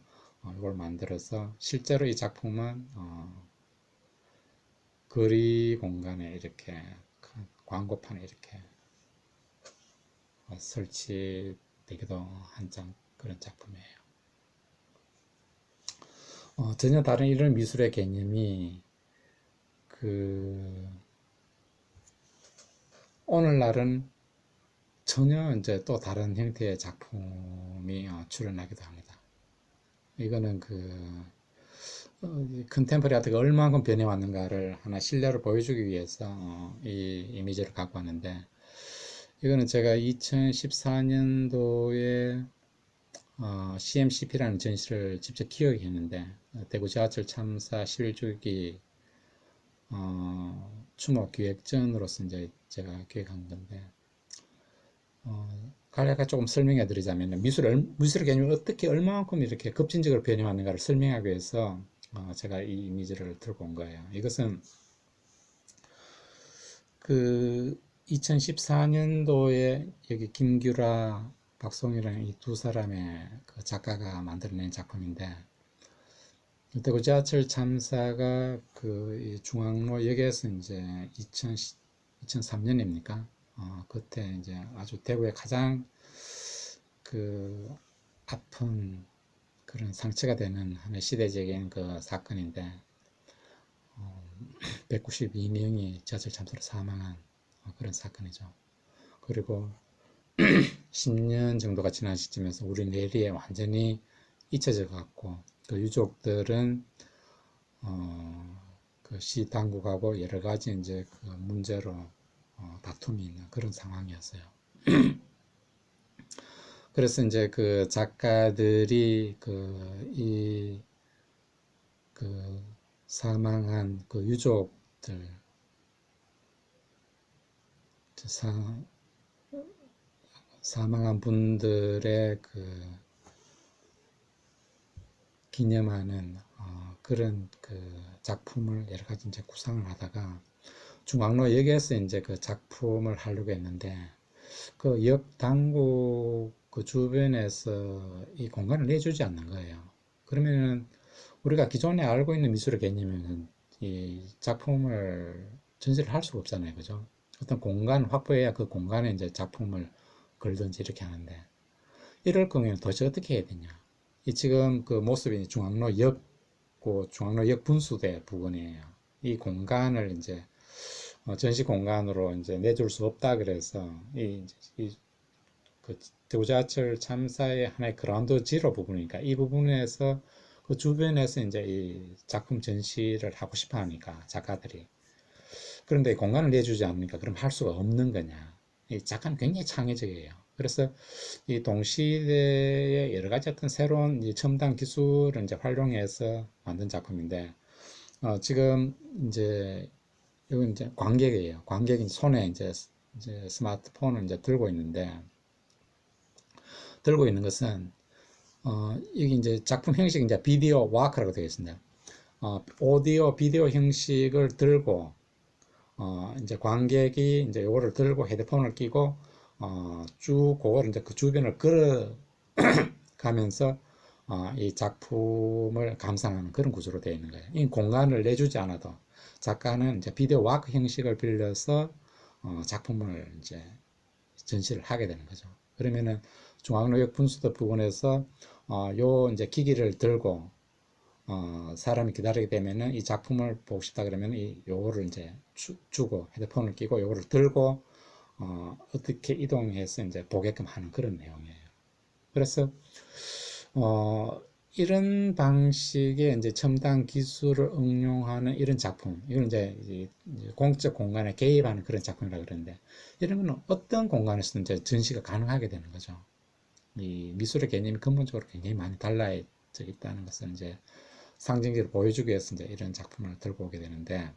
이걸 만들어서 실제로 이 작품은 거리 공간에 이렇게 광고판에 이렇게 설치되기도 한 그런 작품이에요. 전혀 다른 이런 미술의 개념이 그 오늘날은 전혀 이제 또 다른 형태의 작품이 출연하기도 합니다. 이거는 그 컨템퍼리 아트가 얼마만큼 변해왔는가를 하나 실내로 보여주기 위해서 이 이미지를 갖고 왔는데 이거는 제가 2014년도에 CMCP라는 전시를 직접 기획했는데 대구 지하철 참사 11주기 추모 기획전으로서 이제 제가 기획한 건데 간략하게 조금 설명해 드리자면 미술의 개념을 어떻게 얼마만큼 이렇게 급진적으로 변해왔는가를 설명하기 위해서 제가 이 이미지를 들고 온 거예요. 이것은 그 2014년도에 여기 김규라, 박송이라는 이 두 사람의 그 작가가 만들어낸 작품인데 대구 지하철 참사가 그 중앙로역에서 이제 2003년입니까? 그때 이제 아주 대구의 가장 그 아픈 그런 상처가 되는 하나의 시대적인 그 사건인데 192명이 지하철 참사로 사망한 그런 사건이죠. 그리고 10년 정도가 지난 시점에서 우리 내리에 완전히 잊혀져 갖고 그 유족들은 그 시 당국하고 여러 가지 이제 그 문제로 다툼이 있는 그런 상황이었어요. 그래서 이제 그 작가들이 그 사망한 그 유족들 사망한 분들의 그 기념하는 그런 그 작품을 여러 가지 이제 구상을 하다가 중앙로역에서 이제 그 작품을 하려고 했는데 그 역 당국 그 주변에서 이 공간을 내주지 않는 거예요. 그러면은 우리가 기존에 알고 있는 미술의 개념은 이 작품을 전시를 할 수가 없잖아요. 그죠? 어떤 공간 확보해야 그 공간에 이제 작품을 걸든지 이렇게 하는데 이럴 경우에는 도대체 어떻게 해야 되냐? 이 지금 그 모습이 중앙로역, 그 중앙로역 분수대 부근이에요. 이 공간을 이제 전시 공간으로 이제 내줄 수 없다 그래서 이 그 대구지하철 참사의 하나의 그라운드 지로 부분이니까 이 부분에서 그 주변에서 이제 이 작품 전시를 하고 싶어 하니까 작가들이 그런데 공간을 내주지 않으니까 그럼 할 수가 없는 거냐. 이 작가는 굉장히 창의적이에요. 그래서 이 동시대의 여러 가지 어떤 새로운 이 첨단 기술을 이제 활용해서 만든 작품인데 지금 이제 이건 이제 관객이에요. 관객이 손에 이제 스마트폰을 이제 들고 있는 것은 여기 이제 작품 형식 이제 비디오 와크라고 되어 있습니다. 오디오 비디오 형식을 들고 이제 관객이 이제 요거를 들고 헤드폰을 끼고 쭉 그거를 이제 그 주변을 걸어가면서 이 작품을 감상하는 그런 구조로 되어 있는 거예요. 이 공간을 내주지 않아도 작가는 이제 비디오 와크 형식을 빌려서 작품을 이제 전시를 하게 되는 거죠. 그러면은 중앙로역 분수도 부분에서 요 이제 기기를 들고 사람이 기다리게 되면은 이 작품을 보고 싶다 그러면 요거를 이제 주고 헤드폰을 끼고 요거를 들고 어떻게 이동해서 이제 보게끔 하는 그런 내용이에요. 그래서 이런 방식의 이제 첨단 기술을 응용하는 이런 작품, 이건 이제 공적 공간에 개입하는 그런 작품이라 그러는데, 이런 거는 어떤 공간에서도 이제 전시가 가능하게 되는 거죠. 이 미술의 개념이 근본적으로 굉장히 많이 달라져 있다는 것을 이제 상징적으로 보여주기 위해서 이제 이런 작품을 들고 오게 되는데,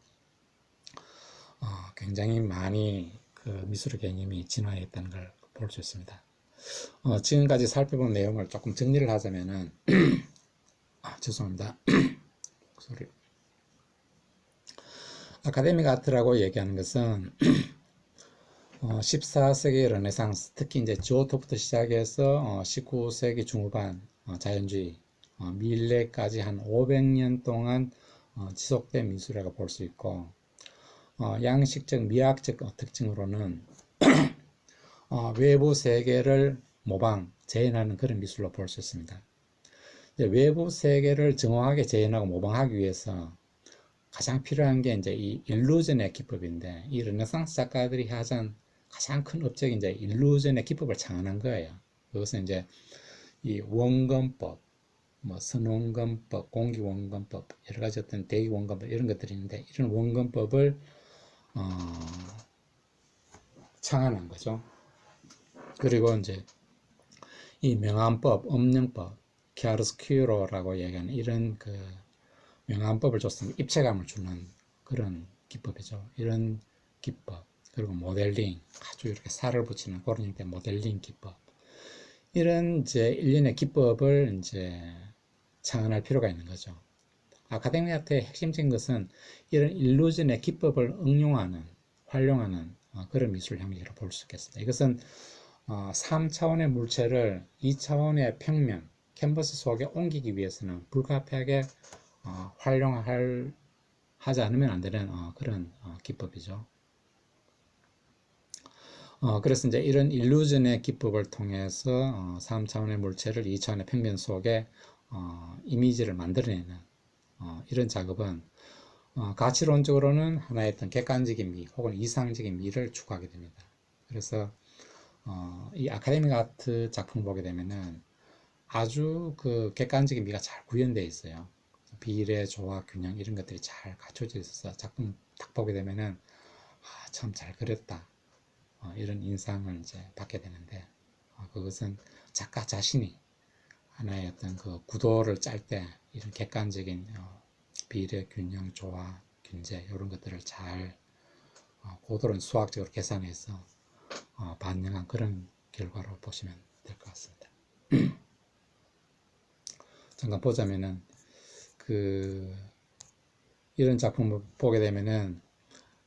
굉장히 많이 그 미술의 개념이 진화했다는 걸 볼 수 있습니다. 지금까지 살펴본 내용을 조금 정리를 하자면은, 죄송합니다. 소리. 아카데믹 아트라고 얘기하는 것은 14세기 르네상스, 특히 이제 지오토부터 시작해서 19세기 중후반 자연주의, 밀레까지 한 500년 동안 지속된 미술이라고 볼 수 있고, 양식적, 미학적 특징으로는 외부 세계를 모방, 재현하는 그런 미술로 볼 수 있습니다. 외부 세계를 정확하게 재현하고 모방하기 위해서 가장 필요한 게 이제 이 일루전의 기법인데, 이 르네상스 작가들이 하던 가장 큰 업적이 이제 일루전의 기법을 창안한 거예요. 그것은 이제 이 원근법, 뭐 선원근법, 공기원근법, 여러 가지 어떤 대기원근법 이런 것들이 있는데, 이런 원근법을 창안한 거죠. 그리고 이제 이 명암법, 음영법, 키아르스큐로라고 얘기하는 이런 그 명암법을 줬으면 입체감을 주는 그런 기법이죠. 이런 기법, 그리고 모델링, 아주 이렇게 살을 붙이는 그런 형태 모델링 기법. 이런 이제 일련의 기법을 이제 창안할 필요가 있는 거죠. 아카데미 아트의 핵심적인 것은 이런 일루전의 기법을 응용하는, 활용하는 그런 미술 형식으로 볼 수 있겠습니다. 이것은 3차원의 물체를 2차원의 평면, 캔버스 속에 옮기기 위해서는 불가피하게 하지 않으면 안 되는 그런 기법이죠. 그래서 이제 이런 일루전의 기법을 통해서 3차원의 물체를 2차원의 평면 속에 이미지를 만들어내는 이런 작업은 가치론적으로는 하나의 어떤 객관적인 미 혹은 이상적인 미를 추구하게 됩니다. 그래서 이 아카데믹 아트 작품 보게 되면은 아주 그 객관적인 미가 잘 구현되어 있어요. 비례, 조화, 균형 이런 것들이 잘 갖춰져 있어서 작품 딱 보게 되면은 참 잘 그렸다 이런 인상을 이제 받게 되는데 그것은 작가 자신이 하나의 어떤 그 구도를 짤 때 이런 객관적인 비례, 균형, 조화, 균제 이런 것들을 잘 고도로 수학적으로 계산해서 반영한 그런 결과로 보시면 될 것 같습니다. 잠깐 보자면은 그 이런 작품을 보게 되면은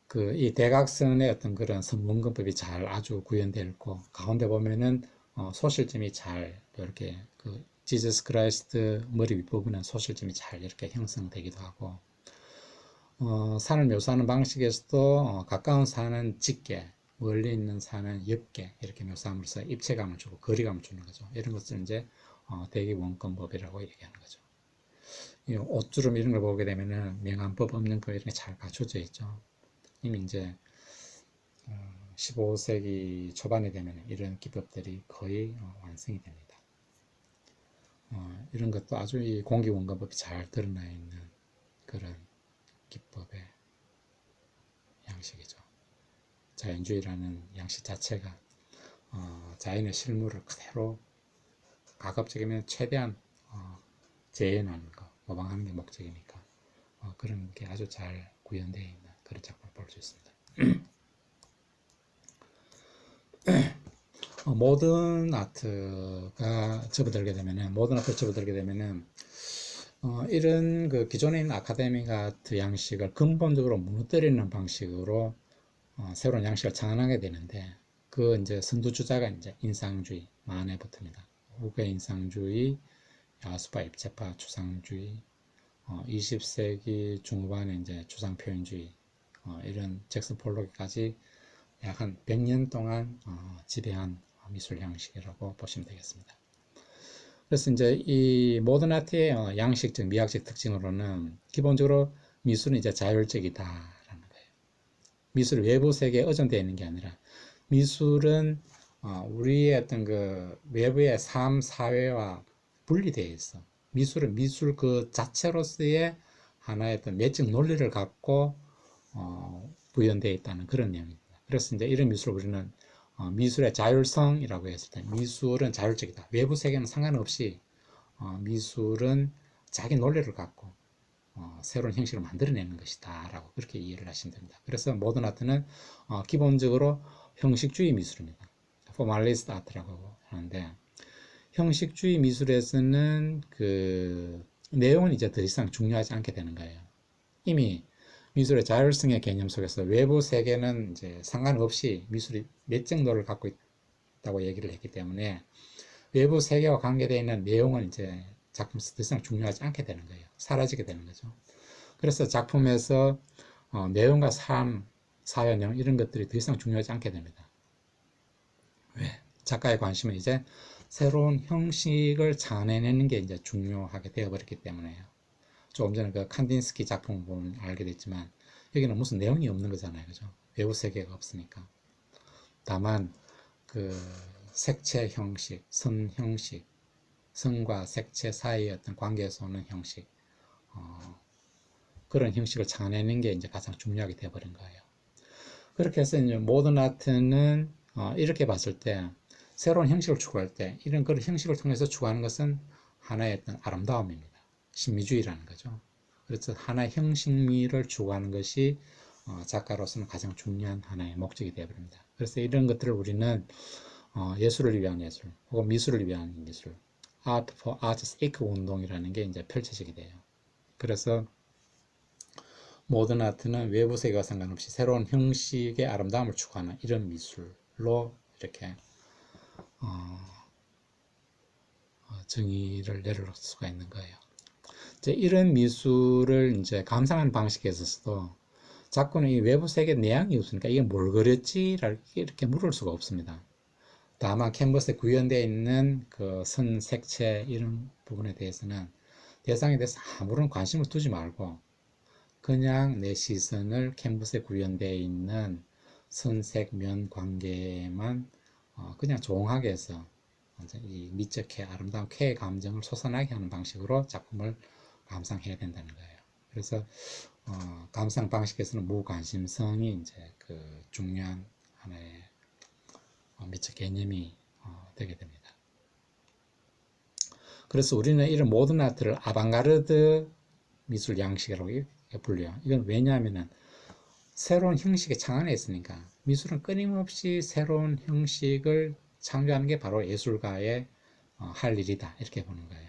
그 이 대각선의 어떤 그런 원근법이 잘 아주 구현되어 있고 가운데 보면은 소실점이 잘 이렇게 그 지저스 크라이스트 머리 윗부분은 소실점이 잘 이렇게 형성되기도 하고 산을 묘사하는 방식에서도 가까운 산은 짙게 멀리 있는 산은 옅게 이렇게 묘사함으로써 입체감을 주고 거리감을 주는 거죠. 이런 것을 이제 대기 원근법이라고 얘기하는 거죠. 이 옷주름 이런 걸 보게 되면은 명암법, 음영법 이런 게 잘 갖춰져 있죠. 이미 이제 15세기 초반이 되면 이런 기법들이 거의 완성이 됩니다. 이런 것도 아주 이 공기원근법이 잘 드러나 있는 그런 기법의 양식이죠. 자연주의라는 양식 자체가 자연의 실물을 그대로 가급적이면 최대한 재현하는 거, 모방하는 게 목적이니까 그런 게 아주 잘 구현되어 있는 그런 작품을 볼 수 있습니다. 모던 아트가 접어들게 되면은 모던 아트를 접어들게 되면은 이런 그 기존에 있는 아카데믹 아트 양식을 근본적으로 무너뜨리는 방식으로 새로운 양식을 창안하게 되는데 그 이제 선두주자가 이제 인상주의, 만해부터입니다. 후계 인상주의, 야수파, 입체파, 추상주의, 20세기 중후반에 이제 추상표현주의, 이런 잭슨 폴록까지 약 한 100년 동안 지배한 미술 형식이라고 보시면 되겠습니다. 그래서 이제 이 모던 아트의 양식적, 미학적 특징으로는 기본적으로 미술은 이제 자율적이다라는 거예요. 미술 외부 세계에 의존되어 있는 게 아니라 미술은 우리의 어떤 그 외부의 삶, 사회와 분리되어 있어. 미술은 미술 그 자체로서의 하나의 어떤 매적 논리를 갖고 구현되어 있다는 그런 내용입니다. 그래서 이제 이런 미술을 우리는 미술의 자율성이라고 했을 때 미술은 자율적이다. 외부 세계는 상관없이 미술은 자기 논리를 갖고 새로운 형식을 만들어내는 것이다 라고 그렇게 이해를 하시면 됩니다. 그래서 모던 아트는 기본적으로 형식주의 미술입니다. 포멀리스트 아트라고 하는데 형식주의 미술에서는 그 내용은 이제 더 이상 중요하지 않게 되는 거예요. 이미 미술의 자율성의 개념 속에서 외부 세계는 이제 상관없이 미술이 매적노를 갖고 있다고 얘기를 했기 때문에 외부 세계와 관계되어 있는 내용은 이제 작품에서 더 이상 중요하지 않게 되는 거예요. 사라지게 되는 거죠. 그래서 작품에서 내용과 삶, 사연, 내용 이런 것들이 더 이상 중요하지 않게 됩니다. 왜? 작가의 관심은 이제 새로운 형식을 자아내는 게 이제 중요하게 되어버렸기 때문에요. 조금 전에 그 칸딘스키 작품 보면 알게 됐지만 여기는 무슨 내용이 없는 거잖아요. 그죠? 외부 세계가 없으니까. 다만 그 색채 형식, 선 형식, 선과 색채 사이의 어떤 관계에서 오는 형식, 그런 형식을 찾아내는 게 이제 가장 중요하게 되어버린 거예요. 그렇게 해서 이제 모던 아트는 이렇게 봤을 때 새로운 형식을 추구할 때 이런 그런 형식을 통해서 추구하는 것은 하나의 어떤 아름다움입니다. 신미주의라는 거죠. 그래서 하나의 형식미를 추구하는 것이 작가로서는 가장 중요한 하나의 목적이 되어버립니다. 그래서 이런 것들을 우리는 예술을 위한 예술 혹은 미술을 위한 미술, Art for Art's sake 운동이라는 게 이제 펼쳐지게 돼요. 그래서 모던 아트는 외부 세계와 상관없이 새로운 형식의 아름다움을 추구하는 이런 미술로 이렇게 정의를 내릴 수가 있는 거예요. 이제 이런 미술을 이제 감상하는 방식에 있어서도 자꾸는 이 외부 세계 내향이 없으니까 이게 뭘 그렸지? 이렇게 물을 수가 없습니다. 다만 캔버스에 구현되어 있는 그 선, 색채 이런 부분에 대해서는 대상에 대해서 아무런 관심을 두지 말고 그냥 내 시선을 캔버스에 구현되어 있는 선색 면 관계에만 그냥 조용하게 해서 이 미적 쾌, 아름다운 쾌의 감정을 솟아나게 하는 방식으로 작품을 감상해야 된다는 거예요. 그래서 감상 방식에서는 무관심성이 이제 그 중요한 하나의 미적 개념이 되게 됩니다. 그래서 우리는 이런 모던 아트를 아방가르드 미술 양식이라고 불려요. 이건 왜냐하면 새로운 형식의 창안에 있으니까 미술은 끊임없이 새로운 형식을 창조하는 게 바로 예술가의 할 일이다 이렇게 보는 거예요.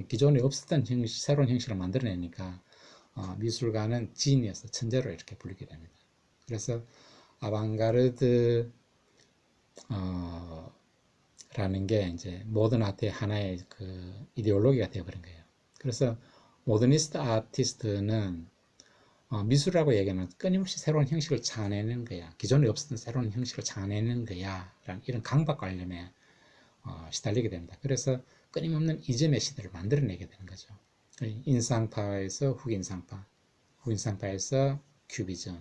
기존에 없었던 형식, 새로운 형식을 만들어내니까 미술가는 지니어스, 천재로 이렇게 불리게 됩니다. 그래서 아방가르드 라는 게 이제 모던 아트의 하나의 그 이데올로기가 되어버린 거예요. 그래서 모더니스트 아티스트는 미술이라고 얘기하면 끊임없이 새로운 형식을 찾아내는 거야. 기존에 없었던 새로운 형식을 찾아내는 거야. 라는 이런 강박관념에 시달리게 됩니다. 그래서 끊임없는 이점의 시대를 만들어내게 되는 거죠. 인상파에서 후인상파, 후인상파에서 큐비즘,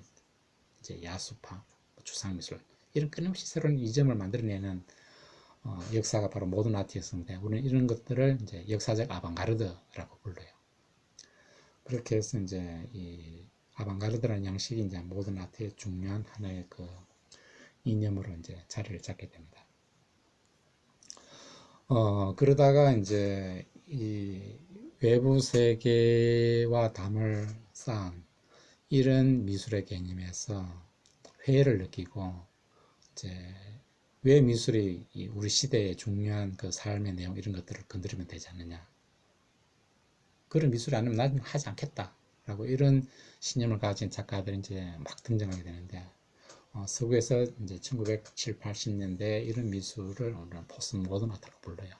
이제 야수파, 추상미술 이런 끊임없이 새로운 이점을 만들어내는 역사가 바로 모던 아트였는데 우리는 이런 것들을 이제 역사적 아방가르드라고 불러요. 그렇게 해서 이제 이 아방가르드라는 양식이 이제 모던 아트의 중요한 하나의 그 이념으로 이제 자리를 잡게 됩니다. 그러다가 이제 이 외부 세계와 담을 쌓은 이런 미술의 개념에서 회의를 느끼고 이제 왜 미술이 우리 시대의 중요한 그 삶의 내용 이런 것들을 건드리면 되지 않느냐. 그런 미술이 아니면 나는 하지 않겠다라고 이런 신념을 가진 작가들이 이제 막 등장하게 되는데 서구에서 이제 1970, 80년대 이런 미술을 오늘 포스트 모던 아트라고 불러요.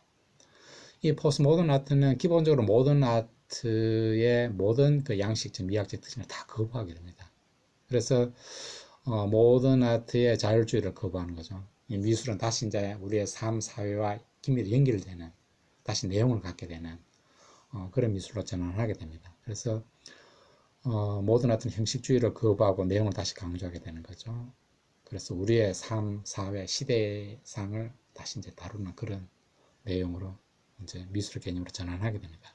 이 포스트 모던 아트는 기본적으로 모던 아트의 모든 그 양식적, 미학적 특징을 다 거부하게 됩니다. 그래서 모던 아트의 자율주의를 거부하는 거죠. 이 미술은 다시 이제 우리의 삶, 사회와 긴밀히 연결되는 다시 내용을 갖게 되는 그런 미술로 전환하게 됩니다. 그래서 모던 아트는 형식주의를 거부하고 내용을 다시 강조하게 되는 거죠. 그래서 우리의 삶, 사회, 시대상을 다시 이제 다루는 그런 내용으로 이제 미술 개념으로 전환하게 됩니다.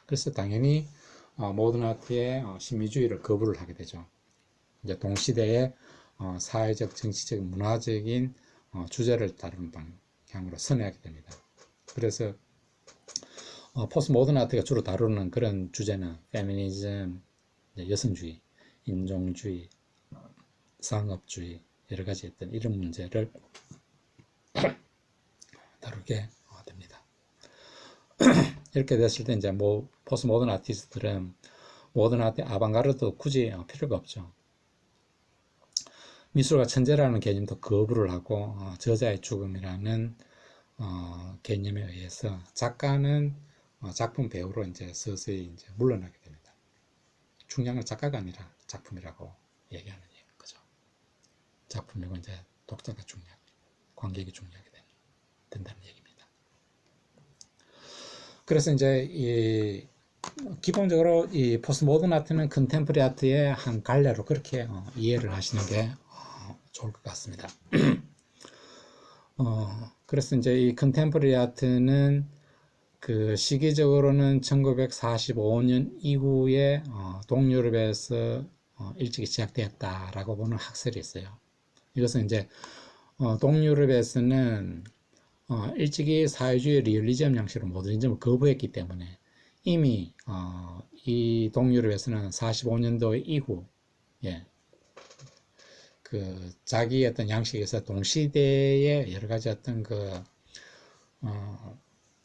그래서 당연히 모던 아트의 신미주의를 거부를 하게 되죠. 이제 동시대의 사회적, 정치적, 문화적인 주제를 다루는 방향으로 선회하게 됩니다. 그래서 포스트 모던 아트가 주로 다루는 그런 주제는 페미니즘, 여성주의, 인종주의, 상업주의, 여러 가지 어떤 이런 문제를 다루게 됩니다. 이렇게 됐을 때 이제 포스트 모던 아티스트들은 모던 아트 아방가르드 굳이 필요가 없죠. 미술가 천재라는 개념도 거부를 하고 저자의 죽음이라는 개념에 의해서 작가는 작품 배우로 이제 서서히 이제 물러나게 됩니다. 중요한 건 작가가 아니라 작품이라고 얘기하는 거죠. 작품이고 이제 독자가 중요하게, 관객이 중요하게 된다는 얘기입니다. 그래서 이제 기본적으로 이 포스트 모던 아트는 컨템포리 아트의 한 갈래로 그렇게 이해를 하시는 게 좋을 것 같습니다. 그래서 이제 이 컨템포리 아트는 그 시기적으로는 1945년 이후에 동유럽에서 일찍이 시작되었다라고 보는 학설이 있어요. 이것은 이제 동유럽에서는 일찍이 사회주의 리얼리즘 양식으로 모더니즘을 거부했기 때문에 이미 이 동유럽에서는 45년도 이후 예, 그 자기 어떤 양식에서 동시대의 여러 가지 어떤 그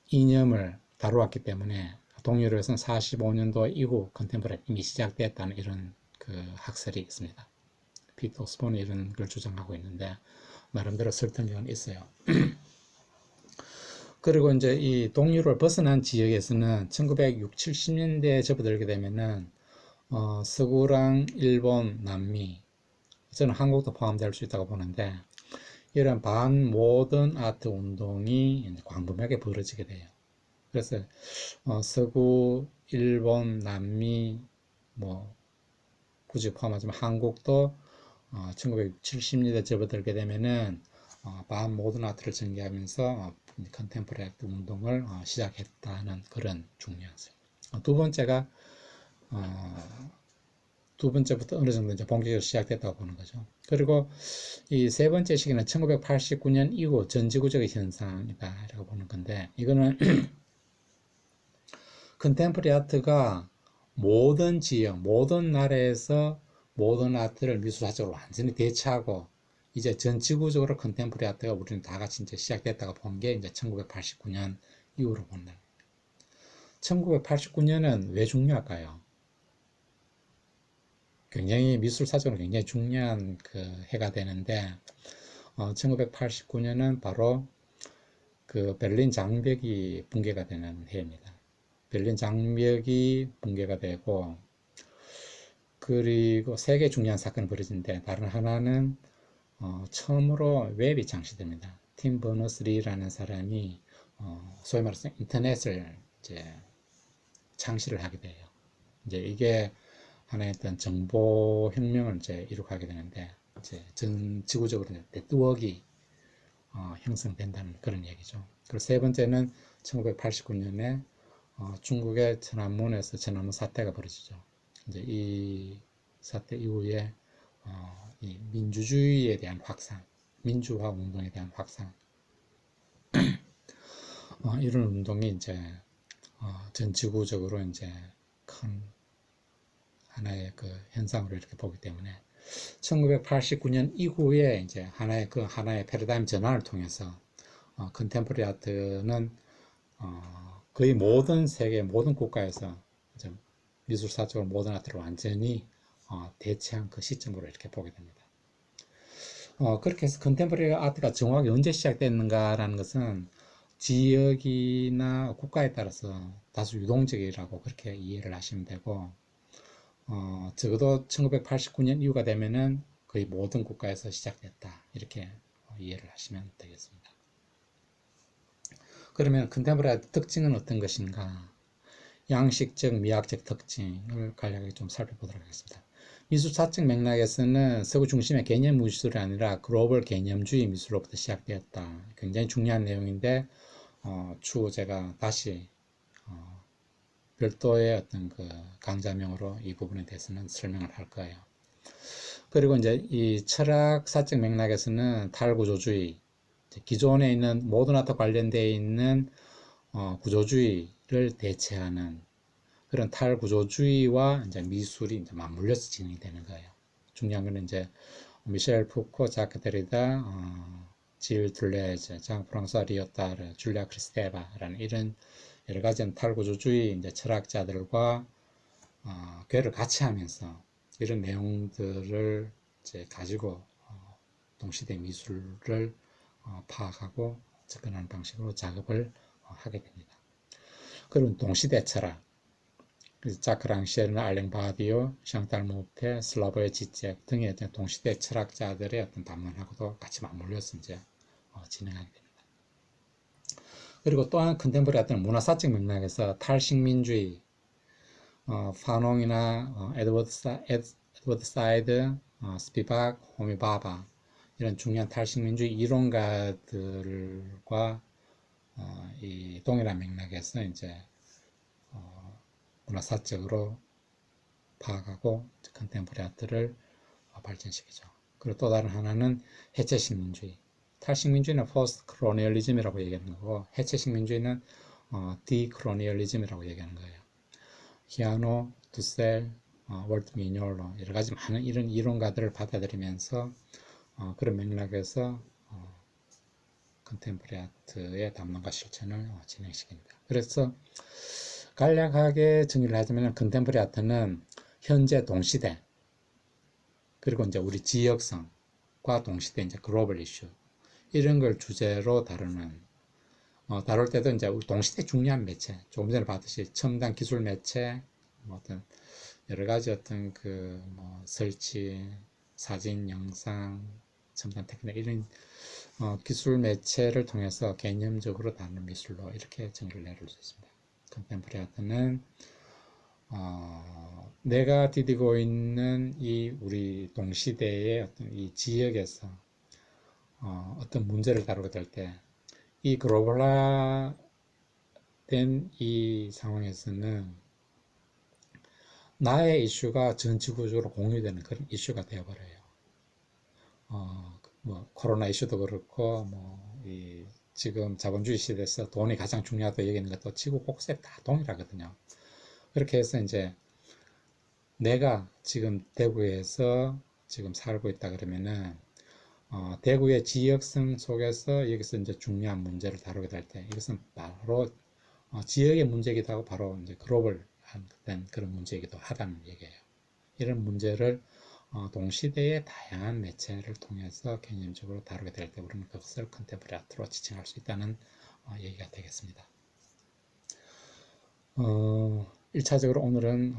이념을 다루었기 때문에 동유럽에서는 45년도 이후 컨템포러리 이미 시작됐다는 이런 그 학설이 있습니다. 피터 오스본이 이런 걸 주장하고 있는데 나름대로 설득력은 있어요. 그리고 이제 이 동유럽을 벗어난 지역에서는 1960, 70년대에 접어들게 되면은 서구랑 일본, 남미, 저는 한국도 포함될 수 있다고 보는데 이런 반모던 아트 운동이 광범위하게 벌어지게 돼요. 그래서 서구, 일본, 남미, 뭐 굳이 포함하지만 한국도 1970년대 접어들게 되면은 반모던 아트를 전개하면서 컨템포러리 아트 운동을 시작했다는 그런 중요한 점. 두 번째부터 어느 정도 이제 본격적으로 시작됐다고 보는 거죠. 그리고 이 세 번째 시기는 1989년 이후 전지구적의 현상이다라고 보는 건데 이거는 컨템포러리 아트가 모든 지역, 모든 나라에서 모든 아트를 미술사적으로 완전히 대체하고 이제 전 지구적으로 컨템포러리 아트가 우리는 다 같이 이제 시작됐다고 본 게 이제 1989년 이후로 본다. 1989년은 왜 중요할까요? 굉장히 미술사적으로 굉장히 중요한 그 해가 되는데 1989년은 바로 그 베를린 장벽이 붕괴가 되는 해입니다. 베를린 장벽이 붕괴가 되고 그리고 세 개 중요한 사건이 벌어지는데 다른 하나는 처음으로 웹이 창시됩니다. 팀 버너스리라는 사람이 소위 말해서 인터넷을 이제 창시를 하게 돼요. 이제 이게 하나의 어떤 정보 혁명을 이제 이룩하게 되는데 이제 전 지구적으로 네트워크가 형성된다는 그런 얘기죠. 그리고 세 번째는 1989년에 중국의 천안문에서 천안문 사태가 벌어지죠. 이제 이 사태 이후에 이 민주주의에 대한 확산, 민주화 운동에 대한 확산, 이런 운동이 이제 전 지구적으로 이제 큰 하나의 그 현상으로 이렇게 보기 때문에 1989년 이후에 이제 하나의 패러다임 전환을 통해서 컨템포러리 아트는 거의 모든 세계 모든 국가에서 이제 미술사적으로 모든 아트를 완전히 대체한 그 시점으로 이렇게 보게 됩니다. 그렇게 해서 컨템포러리 아트가 정확히 언제 시작됐는가라는 것은 지역이나 국가에 따라서 다소 유동적이라고 그렇게 이해를 하시면 되고, 적어도 1989년 이후가 되면은 거의 모든 국가에서 시작됐다. 이렇게 이해를 하시면 되겠습니다. 그러면 컨템포러리 아트 특징은 어떤 것인가? 양식적, 미학적 특징을 간략하게 좀 살펴보도록 하겠습니다. 미술사적 맥락에서는 서구 중심의 개념 미술이 아니라 글로벌 개념주의 미술로부터 시작되었다. 굉장히 중요한 내용인데 추후 제가 다시 별도의 어떤 그 강좌명으로 이 부분에 대해서는 설명을 할 거예요. 그리고 이제 이 철학사적 맥락에서는 탈구조주의, 기존에 있는 모든 아트 관련되어 있는 구조주의를 대체하는 그런 탈구조주의와 이제 미술이 이제 맞물려서 진행이 되는 거예요. 중요한 거는 이제 미셸 푸코, 자크 데리다, 질 둘레즈, 장 프랑스와 리오타르, 줄리아 크리스테바라는 이런 여러 가지 탈구조주의 이제 철학자들과 괴를 같이 하면서 이런 내용들을 이제 가지고 동시대 미술을 파악하고 접근하는 방식으로 작업을 하게 됩니다. 그리고 동시대 철학, 자크 랑시에르나 알랭 바디오, 샹탈 모페, 슬라보의 지책 등의 어떤 동시대 철학자들의 어떤 담론하고도 같이 맞물려서 이제 진행하게 됩니다. 그리고 또한 컨템포러리 어떤 문화사적 맥락에서 탈식민주의, 파농이나 에드워드 사이드, 스피박, 호미바바 이런 중요한 탈식민주의 이론가들과 이 동일한 맥락에서 이제 문화사적으로 파악하고 컨템포러리 아트를 발전시키죠. 그리고 또 다른 하나는 해체식민주의. 탈식민주의는 포스트 크로니얼리즘이라고 얘기하는 거고 해체식민주의는 디크로니얼리즘이라고 얘기하는 거예요. 히아노, 두셀, 월트 미뉴얼로 여러 가지 많은 이런 이론가들을 받아들이면서 그런 맥락에서 컨템포러리 아트의 담론과 실천을 진행시킵니다. 그래서 간략하게 정리를 하자면 컨템포러리 아트는 현재 동시대 그리고 이제 우리 지역성과 동시대 이제 글로벌 이슈 이런 걸 주제로 다룰 때도 이제 우리 동시대 중요한 매체 조금 전에 봤듯이 첨단 기술 매체 뭐 어떤 여러 가지 어떤 그 뭐 설치 사진 영상 첨단 테크닉 이런 기술 매체를 통해서 개념적으로 다루는 미술로 이렇게 정의를 내릴 수 있습니다. 컨템포러리 아트는 내가 디디고 있는 이 우리 동시대의 어떤 이 지역에서 어떤 문제를 다루게 될 때 이 글로벌화된 이 상황에서는 나의 이슈가 전 지구적으로 공유되는 그런 이슈가 되어버려요. 뭐 코로나 이슈도 그렇고 이 지금 자본주의 시대에서 돈이 가장 중요하다고 얘기하는 것도 지구 곳곳에 다 동일하거든요. 그렇게 해서 이제 내가 지금 대구에서 지금 살고 있다 그러면은 대구의 지역성 속에서 여기서 이제 중요한 문제를 다루게 될 때 이것은 바로 지역의 문제이기도 하고 바로 이제 글로벌한 그런 문제이기도 하다는 얘기예요. 이런 문제를 동시대의 다양한 매체를 통해서 개념적으로 다루게 될 때 우리는 그것을 컨템포러리 아트로 지칭할 수 있다는 얘기가 되겠습니다. 1차적으로 오늘은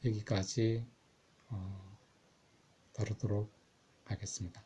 여기까지 다루도록 하겠습니다.